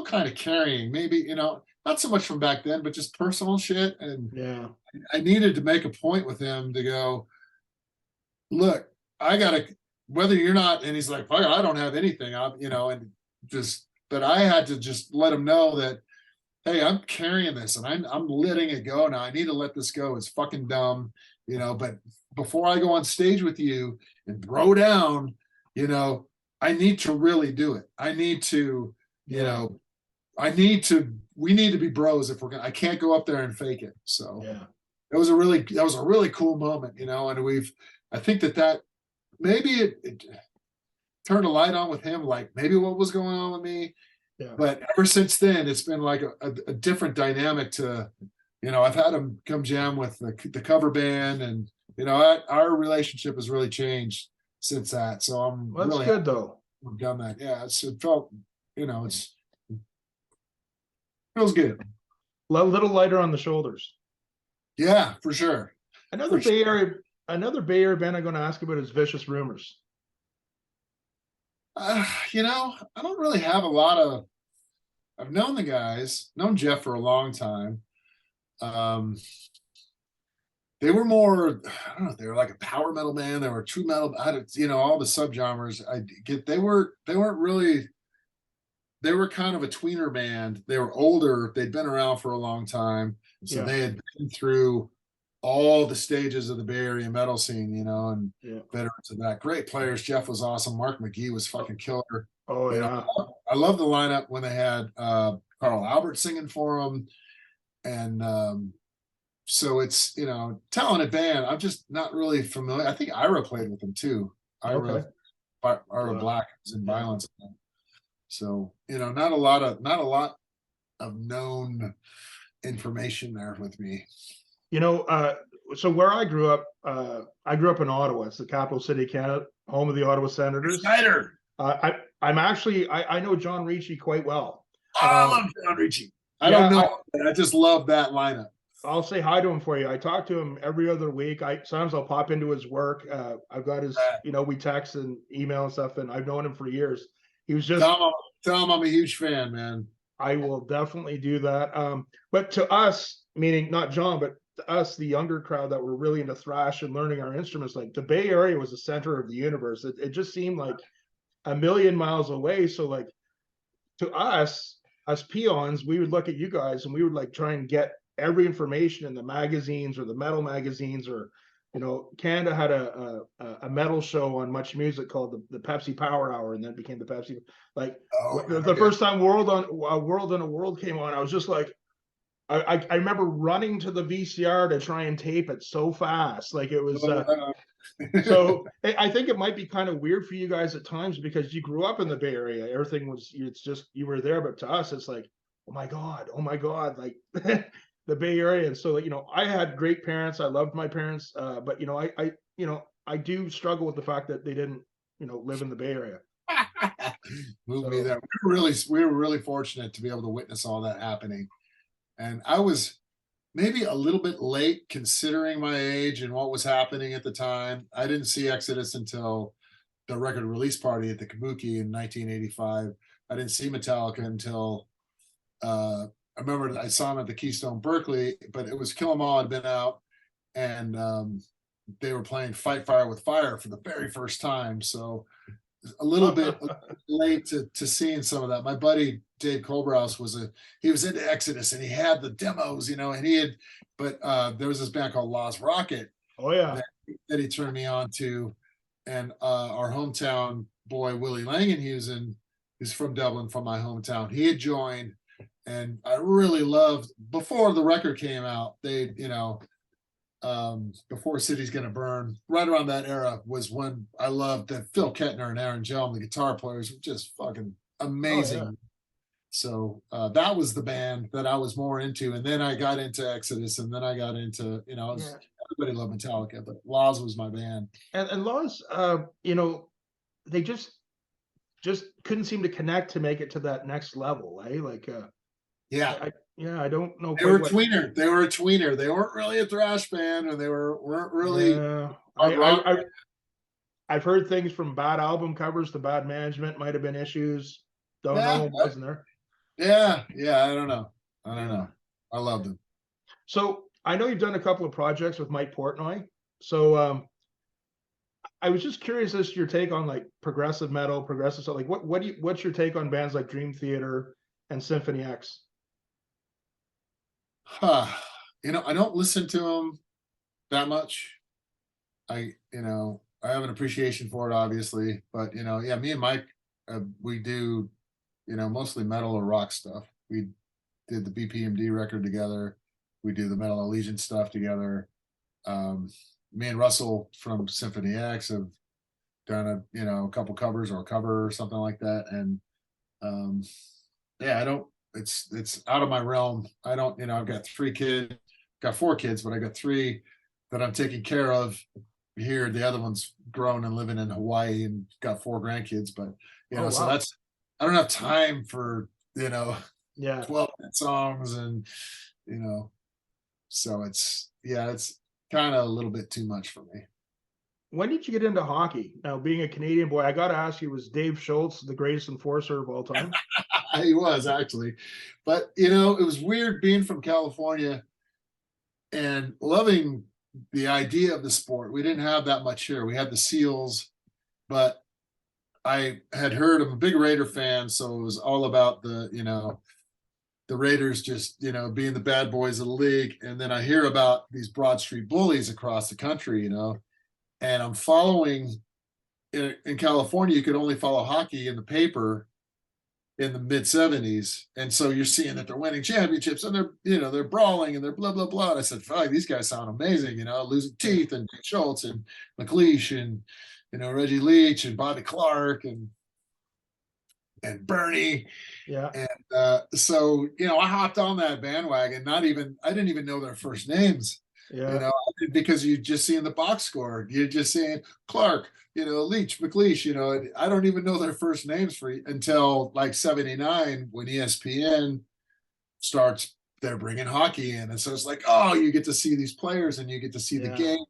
kind of carrying, maybe, not so much from back then, but just personal shit. And I needed to make a point with him to go, look, I gotta, whether you're not, and he's like, I don't have anything, and just but I had to just let them know that, hey, I'm carrying this and I'm letting it go now. I need to let this go. It's fucking dumb, but before I go on stage with you and throw down, I need to really do it. I need to, we need to be bros if we're gonna, I can't go up there and fake it. So Yeah. that was a really cool moment, and I think that maybe it turned a light on with him, like maybe what was going on with me. Yeah. But ever since then, it's been like a different dynamic to, I've had him come jam with the cover band, and, our relationship has really changed since that. So I'm Well, that's really good though. we've done that. Yeah. It felt, feels good. A little lighter on the shoulders. Yeah, for sure. Another Bay Area band I'm going to ask about is Vicious Rumors. I don't really have a lot of, I've known the guys, known Jeff for a long time. They were more, I don't know, they were like a power metal band. They were true metal. All the subgenres I get. They weren't really, they were kind of a tweener band. They were older. They'd been around for a long time. So they had been through all the stages of the Bay Area metal scene, and veterans of that. Great players. Jeff was awesome. Mark McGee was fucking killer. Oh, yeah. I love the lineup when they had Carl Albert singing for them. And so it's, talented band. I'm just not really familiar. I think Ira played with them too. Ira Black was in Violence. So, not a lot of known information there with me. So where I grew up in Ottawa. It's the capital city of Canada, home of the Ottawa Senators. Snyder. I know John Ricci quite well. I love John Ricci. I don't know, I just love that lineup. I'll say hi to him for you. I talk to him every other week. Sometimes I'll pop into his work. I've got his, we text and email and stuff, and I've known him for years. He was just tell him I'm a huge fan, man. I will definitely do that. But to us, meaning not John, but to us, the younger crowd that were really into thrash and learning our instruments, like the Bay Area was the center of the universe. It just seemed like a million miles away. So like to us peons, we would look at you guys and we would like try and get every information in the magazines or the metal magazines, or Canada had a metal show on Much Music called the Pepsi Power Hour, and then became the Pepsi. Like the first time World on a World came on, I was just like, I remember running to the VCR to try and tape it so fast, like it was. So I think it might be kind of weird for you guys at times because you grew up in the Bay Area. Everything was, it's just you were there, but to us, it's like, oh my god, like. The Bay Area. And so, I had great parents. I loved my parents. But, I do struggle with the fact that they didn't, live in the Bay Area. We were really fortunate to be able to witness all that happening. And I was maybe a little bit late considering my age and what was happening at the time. I didn't see Exodus until the record release party at the Kabuki in 1985. I didn't see Metallica until, I remember I saw him at the Keystone Berkeley, but it was Kill 'Em All had been out, and they were playing Fight Fire with Fire for the very first time. So a little bit late to seeing some of that. My buddy Dave Colbrowse he was into Exodus and he had the demos, and but there was this band called Lost Rocket. Oh yeah, that he turned me on to, and our hometown boy Willie Langenhusen, who's from Dublin, from my hometown, he had joined. And I really loved, before the record came out, before City's Gonna Burn, right around that era was when I loved that Phil Kettner and Aaron Jelm, the guitar players, were just fucking amazing. Oh, yeah. So that was the band that I was more into. And then I got into Exodus, and then I got into, everybody loved Metallica, but Laws was my band. And Laws, they just couldn't seem to connect to make it to that next level, eh? Like, I don't know. They were a tweener. They were a tweener. They weren't really a thrash band, or they weren't really. Yeah. I've heard things from bad album covers to bad management might have been issues. Don't know, wasn't there? Yeah. I don't know. I love them. So I know you've done a couple of projects with Mike Portnoy. So I was just curious as to your take on like progressive metal, progressive stuff. Like what's your take on bands like Dream Theater and Symphony X? You know, I don't listen to them that much. I have an appreciation for it, obviously, but yeah, me and Mike, we do, mostly metal or rock stuff. We did the BPMD record together. We do the Metal Allegiance stuff together. Me and Russell from Symphony X have done a couple covers or a cover or something like that. And yeah, I don't, it's out of my realm. I don't, I've got 3 kids, got 4 kids, but I got 3 that I'm taking care of here. The other one's grown and living in Hawaii and got 4 grandkids, but so wow. I don't have time for, Yeah. 12-minute songs and, so it's kind of a little bit too much for me. When did you get into hockey? Now, being a Canadian boy, I got to ask you, was Dave Schultz the greatest enforcer of all time? He was actually, but it was weird being from California and loving the idea of the sport. We didn't have that much here. We had the Seals, but I had heard, I'm a big Raider fan, so it was all about the Raiders just, being the bad boys of the league. And then I hear about these Broad Street bullies across the country, and I'm following in California, you could only follow hockey in the paper in the mid 70s. And so you're seeing that they're winning championships and they're brawling and they're blah, blah, blah. And I said, fuck, these guys sound amazing, losing teeth, and Dick Schultz and McLeish and, Reggie Leach and Bobby Clark and Bernie. Yeah. And so, I hopped on that bandwagon. I didn't even know their first names. Yeah. Because you just seeing the box score, you're just saying Clark, Leach, McLeish, I don't even know their first names until like 79 when ESPN starts, they're bringing hockey in. And so it's like, oh, you get to see these players and you get to see the game.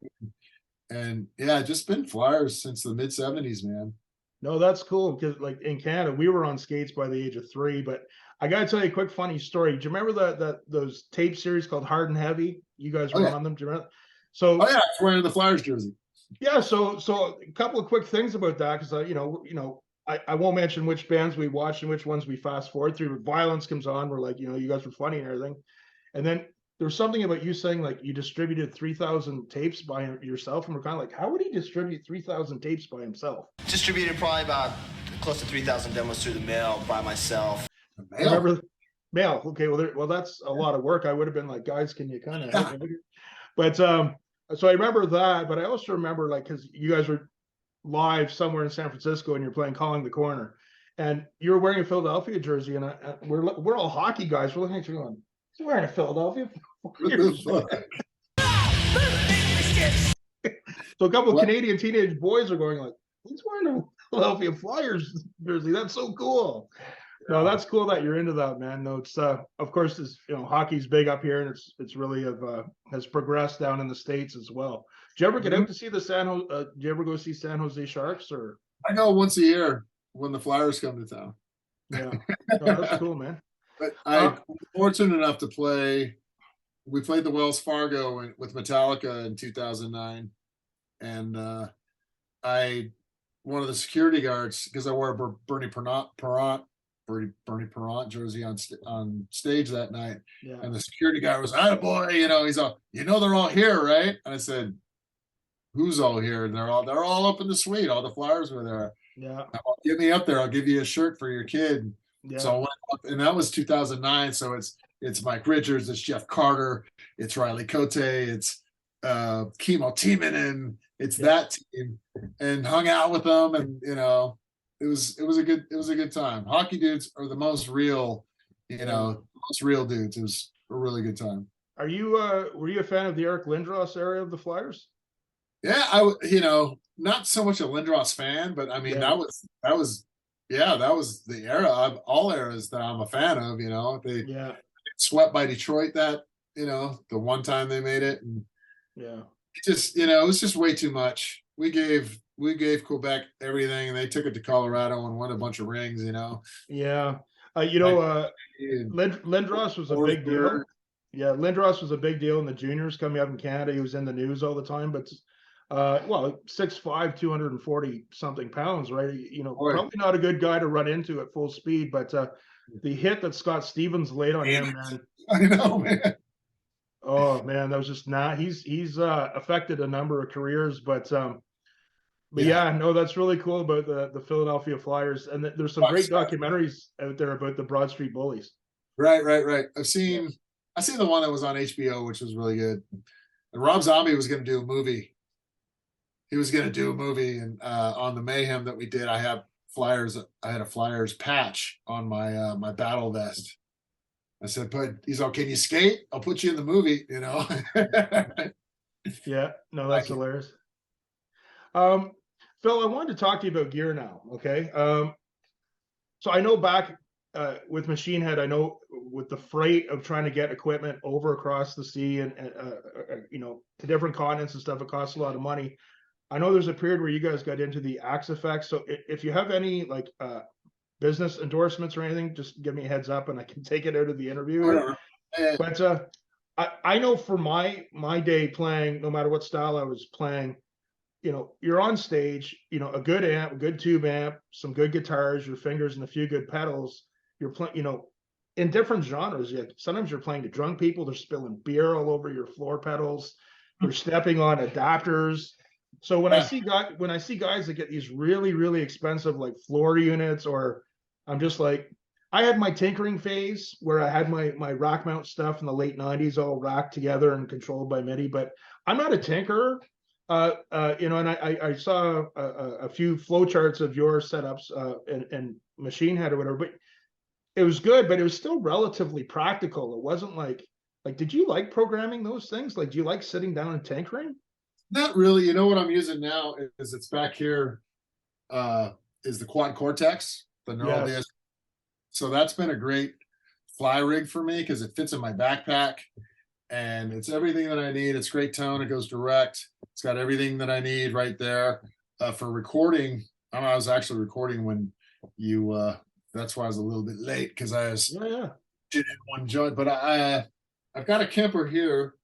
And yeah, just been Flyers since the mid 70s, man. No, that's cool because like in Canada, we were on skates by the age of 3, but I got to tell you a quick funny story. Do you remember those tape series called Hard and Heavy? You guys were on them. Do you remember? So, oh yeah, I was wearing the Flyers jersey. Yeah, so a couple of quick things about that because I won't mention which bands we watched and which ones we fast forward through. But Vio-lence comes on, we're like, you guys were funny and everything, and then there's something about you saying like you distributed 3,000 tapes by yourself, and we're kind of like, how would he distribute 3,000 tapes by himself? Distributed probably about close to 3,000 demos through the mail by myself. Remember, mail? Okay, well that's a lot of work. I would have been like, guys, can you kind of? But so I remember that, but I also remember like because you guys were live somewhere in San Francisco and you're playing Calling the Corner, and you were wearing a Philadelphia jersey, and we're all hockey guys. We're looking at you going, "He's wearing a Philadelphia." So a couple of Canadian teenage boys are going like, "He's wearing a Philadelphia Flyers jersey. That's so cool." No, that's cool that you're into that, man. No, it's of course, it's hockey's big up here, and it's really has progressed down in the States as well. Do you ever get out to see the do you ever go see San Jose Sharks? Or I go once a year when the Flyers come to town. Yeah, no, that's cool, man. But I'm fortunate enough to play. We played the Wells Fargo with Metallica in 2009, and one of the security guards, because I wore a Bernie Perrant jersey on stage that night. Yeah. And the security guy was, "Attaboy," he's all, they're all here, right? And I said, "Who's all here?" And they're all up in the suite. All the Flyers were there. Yeah. Get me up there. I'll give you a shirt for your kid. Yeah. So I went up, and that was 2009. So it's Mike Richards, it's Jeff Carter, it's Riley Cote, it's Kimmo Timonen, it's that team, and hung out with them, and it was a good time. Hockey dudes are the most real, most real dudes. It was a really good time. Are you were you a fan of the Eric Lindros era of the Flyers? Yeah, I not so much a Lindros fan, but I mean that was the era of all eras that I'm a fan of. They swept by Detroit that the one time they made it, and it was just way too much. We gave Quebec everything, and they took it to Colorado and won a bunch of rings. Yeah, Lindros was a big deal. Yeah, Lindros was a big deal in the juniors coming up in Canada. He was in the news all the time, but Well, 6'5", 240 something pounds, right? You know, Boy, probably not a good guy to run into at full speed, but the hit that Scott Stevens laid on him, man. I know, man. Oh man, that was just not. He's affected a number of careers, but Yeah. yeah, no, that's really cool about the Philadelphia Flyers, and there's some great documentaries out there about the Broad Street Bullies. Right. I seen the one that was on HBO, which was really good. And Rob Zombie was going to do a movie. He was going to do a movie, and on the mayhem that we did, I had a Flyers patch on my my battle vest. I said, "But he's all, can you skate? I'll put you in the movie." You know. Yeah, no, that's hilarious. Phil, I wanted to talk to you about gear now. Okay, so I know back with Machine Head, I know with the freight of trying to get equipment over across the sea and you know, to different continents and stuff, it costs a lot of money. I know there's a period where you guys got into the Axe effects. So if you have any like business endorsements or anything, just give me a heads up and I can take it out of the interview. But I know for my day playing, no matter what style I was playing, you know, you're on stage, you know, a good amp, a good tube amp, some good guitars, your fingers, and a few good pedals. You're playing, you know, in different genres. Yeah, sometimes you're playing to drunk people. They're spilling beer all over your floor pedals. They're stepping on adapters. So when I see guys that get these really expensive like floor units, or I'm just like, I had my tinkering phase where I had my rack mount stuff in the late '90s all racked together and controlled by MIDI, but I'm not a tinkerer. You know, and I saw a few flowcharts of your setups and Machine Head or whatever, but it was good, but it was still relatively practical. It wasn't like did you like programming those things? Like, do you like sitting down and tinkering? Not really. You know what I'm using now is it's back here. Is the Quad Cortex, the neural Yes. DSP. So that's been a great fly rig for me because it fits in my backpack and it's everything that I need. It's great tone. It goes direct. It's got everything that I need right there for recording. I was actually recording when you. That's why I was a little bit late because I was in one joint. But I've got a Kemper here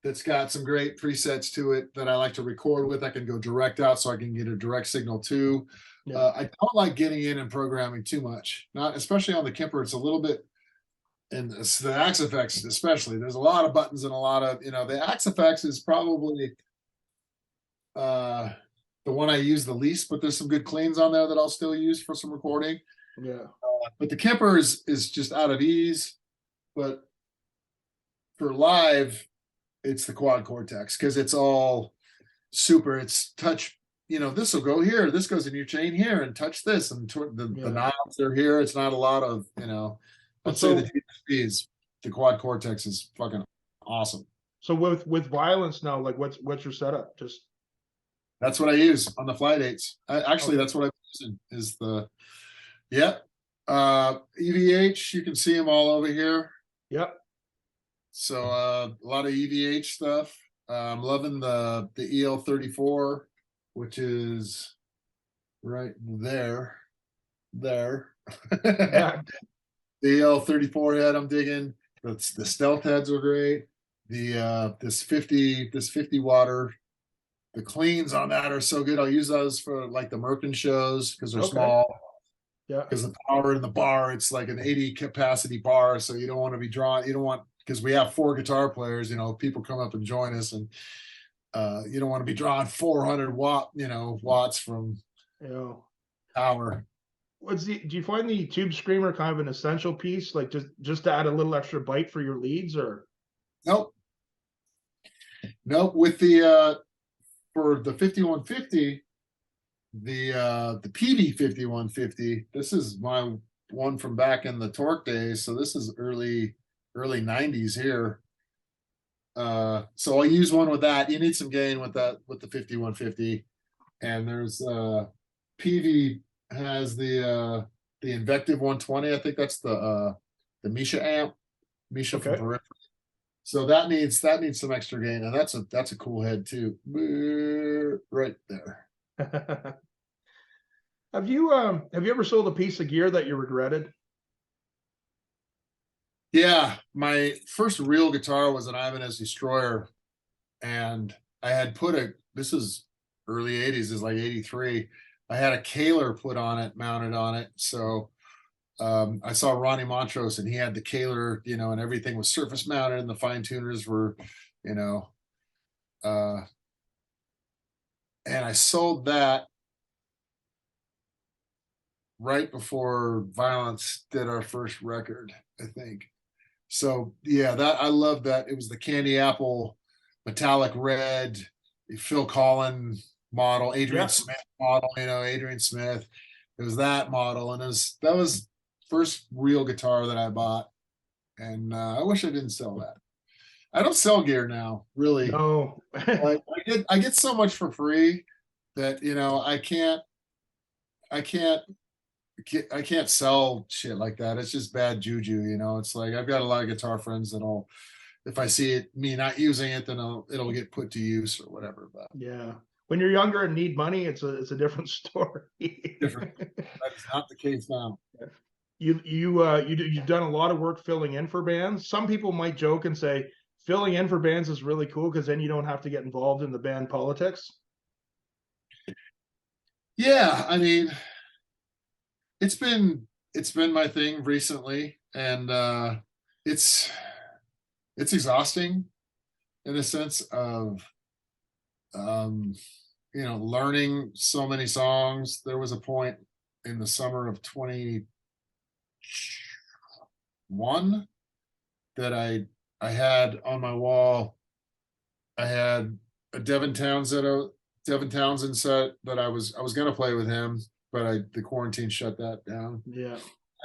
that's got some great presets to it that I like to record with. I can go direct out so I can get a direct signal too. I don't like getting in and programming too much, not especially on the Kemper. It's a little bit, and the Axe Effects especially. There's a lot of buttons and a lot of, you know, the Axe Effects is probably the one I use the least, but there's some good cleans on there that I'll still use for some recording. Yeah. But the Kemper is just out of ease, but for live, it's the Quad Cortex because it's all super. It's touch, you know, this will go here, this goes in your chain here, and touch this, and the knobs are here. It's not a lot of, you know, I'd say the DSPs, the Quad Cortex is fucking awesome. So with Vio-lence now, like what's your setup? Just that's what I use on the fly dates. Actually, that's what I'm using is the EVH. You can see them all over here. Yep. So a lot of EVH stuff. I'm loving the EL34, which is right there. Yeah. The EL34 head I'm digging. The stealth heads are great. The this 50 water, the cleans on that are so good. I'll use those for like the Merkin shows because they're small. Yeah. Because the power in the bar, it's like an 80 capacity bar, so you don't want to be drawn. You don't want, because we have 4 guitar players. You know, people come up and join us, and you don't want to be drawing 400 watts from power. Do you find the tube screamer kind of an essential piece, like just to add a little extra bite for your leads, or? Nope. With the for the 5150, the PV 5150, this is my one from back in the Torque days, so this is early 90s here. So I'll use one with that. You need some gain with that, with the 5150. And there's PV has the Invective 120. I think that's the Misha amp, from Periphery. So that needs some extra gain, and that's a cool head too, right there. Have you ever sold a piece of gear that you regretted? Yeah, my first real guitar was an Ibanez Destroyer, and I had put this is early 80s, is like 83. I had a Kaler put on it, mounted on it. So I saw Ronnie Montrose and he had the Kaler, and everything was surface mounted and the fine tuners were, and I sold that right before Vio-lence did our first record, I think. So yeah, I love that. It was the candy apple, metallic red, Phil Collins model, Adrian Smith model, Adrian Smith. It was that model, and that was first real guitar that I bought. And I wish I didn't sell that. I don't sell gear now, really. No. Like I get so much for free that I can't sell shit like that. It's just bad juju, It's like I've got a lot of guitar friends that'll, if I see me not using it, then it'll get put to use or whatever. But yeah, when you're younger and need money, it's a different story. Different. That's not the case now. You've done a lot of work filling in for bands. Some people might joke and say filling in for bands is really cool because then you don't have to get involved in the band politics. Yeah, I mean, it's been my thing recently, and it's exhausting in a sense of learning so many songs. There was a point in the summer of 21 that I had on my wall. I had a Devin Townsend set that I was going to play with him, but the quarantine shut that down. Yeah.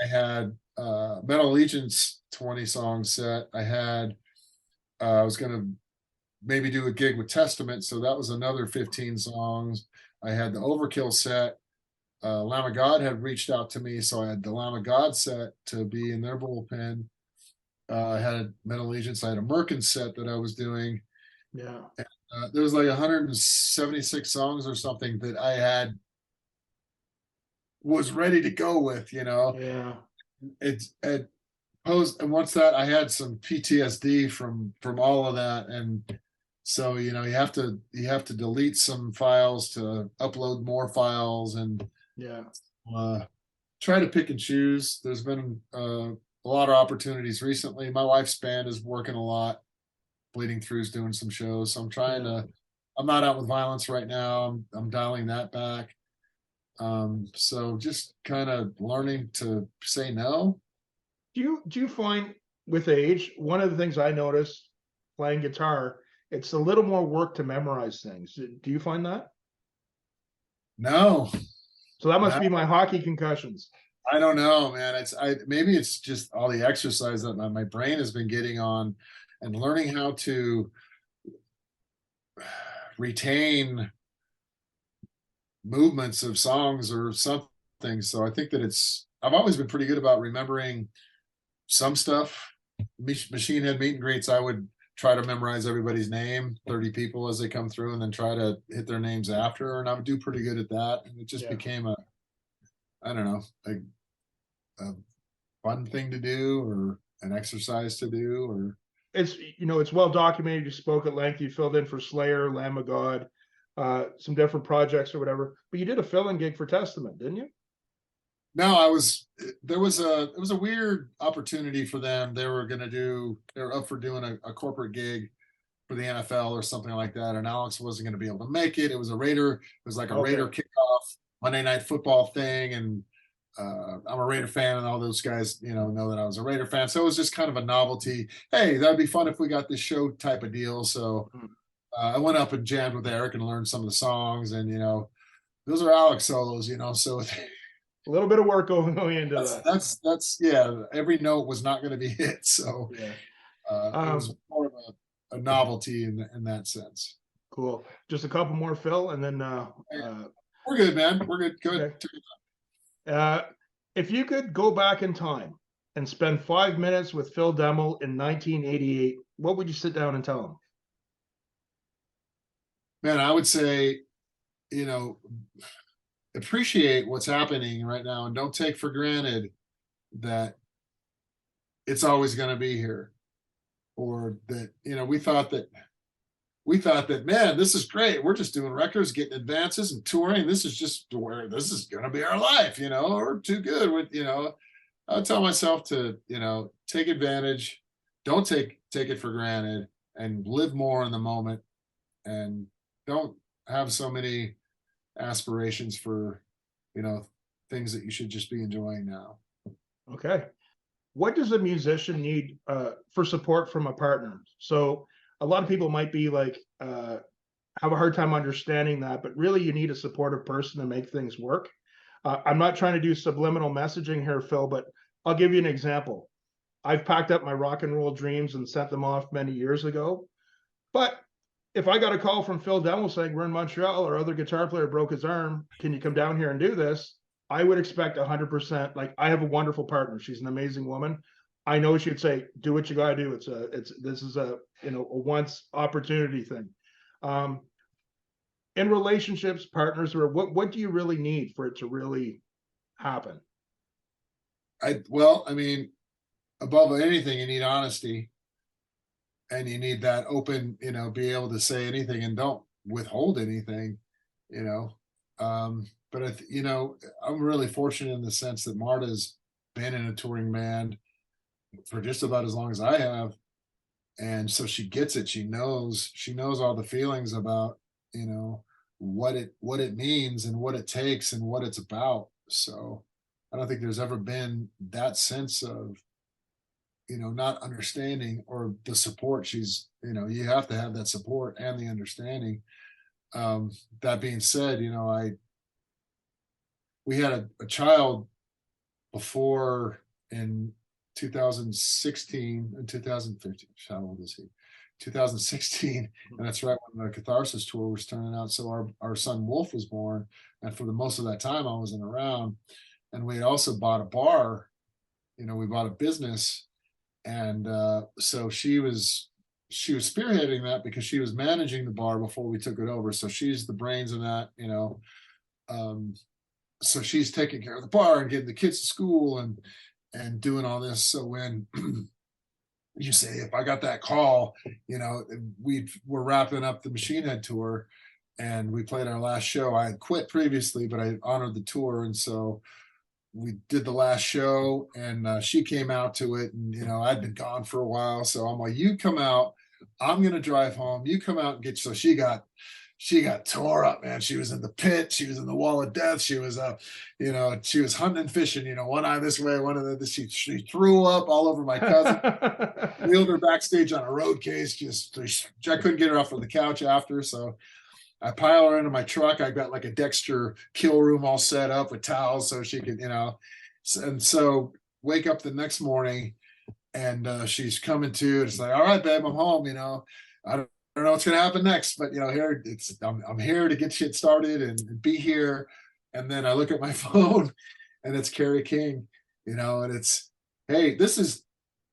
I had Metal Allegiance 20 song set. I was going to maybe do a gig with Testament, so that was another 15 songs. I had the Overkill set. Lamb of God had reached out to me, so I had the Lamb of God set to be in their bullpen. I had Metal Allegiance. I had a Merkin set that I was doing. Yeah. And, there was like 176 songs or something that I was ready to go with, Yeah. It posed, and once that I had some PTSD from all of that, and so you have to delete some files to upload more files, and Yeah. try to pick and choose. There's been a lot of opportunities recently. My wife's band is working a lot. Bleeding Through's doing some shows, so I'm trying to. I'm not out with Vio-lence right now. I'm dialing that back. So just kind of learning to say no. Do you find with age, one of the things I noticed playing guitar, it's a little more work to memorize things. Do you find that? No. So that must be my hockey concussions. I don't know, man. Maybe it's just all the exercise that my brain has been getting on, and learning how to retain movements of songs or something. So I think that I've always been pretty good about remembering some stuff. Machine Head meet and greets, I would try to memorize everybody's name, 30 people as they come through, and then try to hit their names after. And I would do pretty good at that. And it just became a fun thing to do, or an exercise to do, or it's well documented. You spoke at length. You filled in for Slayer, Lamb of God, some different projects or whatever. But you did a fill-in gig for Testament, didn't you? No, it was a weird opportunity for them. They were up for doing a corporate gig for the NFL or something like that. And Alex wasn't going to be able to make it. It was Raider kickoff Monday Night Football thing. And I'm a Raider fan, and all those guys, know that I was a Raider fan. So it was just kind of a novelty. Hey, that'd be fun if we got this show type of deal. So I went up and jammed with Eric and learned some of the songs, and those are Alex solos, so a little bit of work going into that. That's every note was not going to be hit. So it was more of a novelty in that sense. Cool. Just a couple more, Phil, and then we're good, man. We're good. Good. Okay. If you could go back in time and spend 5 minutes with Phil Demmel in 1988, what would you sit down and tell him? Man, I would say, appreciate what's happening right now, and don't take for granted that it's always going to be here, or that we thought that we thought that, man, this is great. We're just doing records, getting advances and touring. This is just where this is going to be our life, you know, we're too good with, you know. I tell myself to, you know, take advantage, don't take it for granted, and live more in the moment, and don't have so many aspirations for, you know, things that you should just be enjoying now. Okay. What does a musician need for support from a partner? So a lot of people might be like, have a hard time understanding that, but really you need a supportive person to make things work. I'm not trying to do subliminal messaging here, Phil, but I'll give you an example. I've packed up my rock and roll dreams and sent them off many years ago. But if I got a call from Phil Demmel saying we're in Montreal, our other guitar player broke his arm, can you come down here and do this? I would expect 100%. Like, I have a wonderful partner. She's an amazing woman. I know she'd say, do what you got to do. This is a, you know, a once opportunity thing. In relationships, partners, or what do you really need for it to really happen? Well, I mean, above anything, you need honesty, and you need that open, you know, be able to say anything and don't withhold anything, you know. But you know, I'm really fortunate in the sense that Marta's been in a touring band for just about as long as I have, and so she gets it. She knows all the feelings about, you know, what it means and what it takes and what it's about. So I don't think there's ever been that sense of, you know, not understanding or the support. She's, you know, you have to have that support and the understanding. That being said, you know, we had a child before in 2016 and 2015. How old is he? 2016, and that's right when the Catharsis tour was turning out. So our son Wolf was born, and for the most of that time I wasn't around. And we had also bought a bar, you know, we bought a business, and so she was spearheading that because she was managing the bar before we took it over. So she's the brains in that, you know. So she's taking care of the bar and getting the kids to school and doing all this. So when you say, if I got that call, you know, we're wrapping up the Machine Head tour, and we played our last show. I had quit previously, but I honored the tour, and so we did the last show, and she came out to it, and, you know, I'd been gone for a while, so I'm like, you come out, I'm gonna drive home, you come out and get. So she got tore up, man. She was in the pit, she was in the wall of death, she was you know, she was hunting and fishing, you know, one eye this way, one of the she threw up all over my cousin. Wheeled her backstage on a road case. I couldn't get her off of the couch after, so I pile her into my truck. I got like a Dexter kill room all set up with towels so she could, you know. And so wake up the next morning, and she's coming to. It's like, all right, babe, I'm home. You know, I don't know what's gonna happen next, but, you know, here I'm here to get shit started and be here. And then I look at my phone, and it's Carrie King, you know, and it's, hey, this is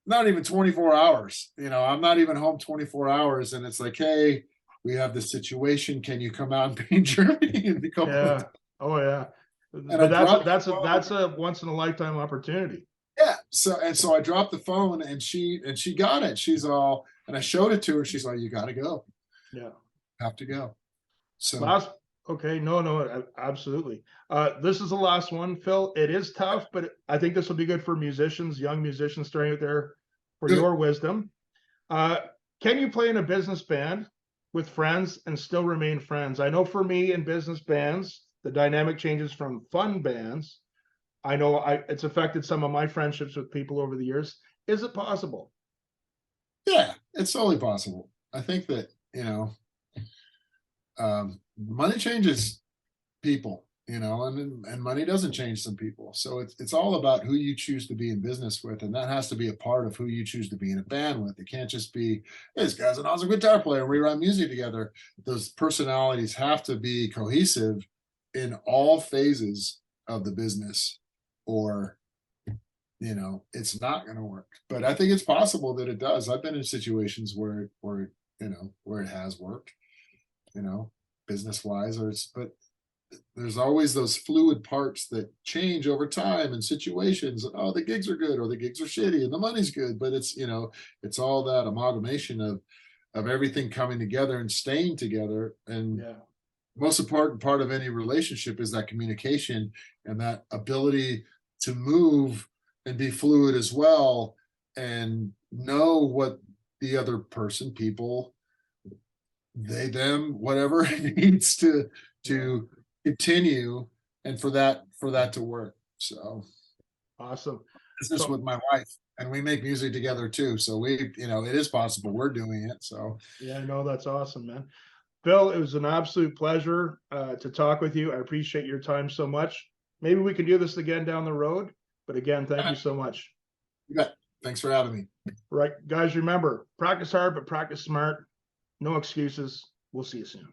not even 24 hours. You know, I'm not even home 24 hours, and it's like, hey, we have this situation. Can you come out and be in Germany and become? Yeah. Oh yeah. And But that's a once in a lifetime opportunity. Yeah. So I dropped the phone, and she got it. She's all, and I showed it to her. She's like, you got to go. Yeah. Have to go. So okay. No, absolutely. This is the last one, Phil. It is tough, but I think this will be good for musicians, young musicians starting out there, for your wisdom. Can you play in a business band with friends and still remain friends? I know for me in business bands, the dynamic changes from fun bands. I know it's affected some of my friendships with people over the years. Is it possible? Yeah, it's totally possible. I think that, you know, money changes people, you know, and money doesn't change some people. So it's all about who you choose to be in business with, and that has to be a part of who you choose to be in a band with. It can't just be, hey, this guy's an awesome guitar player and we write music together. Those personalities have to be cohesive in all phases of the business, or, you know, it's not going to work. But I think it's possible that it does. I've been in situations where you know, where it has worked, you know, business wise, but there's always those fluid parts that change over time and situations. Oh, the gigs are good, or the gigs are shitty, and the money's good, but it's, you know, it's all that amalgamation of everything coming together and staying together. And Yeah. most important part of any relationship is that communication and that ability to move and be fluid as well, and know what the other person, people, they, them, whatever needs to continue, and for that to work. So Awesome. this is with my wife, and we make music together too. So we, you know, it is possible. We're doing it. So Yeah, I know, that's awesome, man. Phil, it was an absolute pleasure to talk with you. I appreciate your time so much. Maybe we can do this again down the road, but again, thank you so much. you bet. Thanks for having me. Right, guys, remember, practice hard, but practice smart. No excuses. We'll see you soon.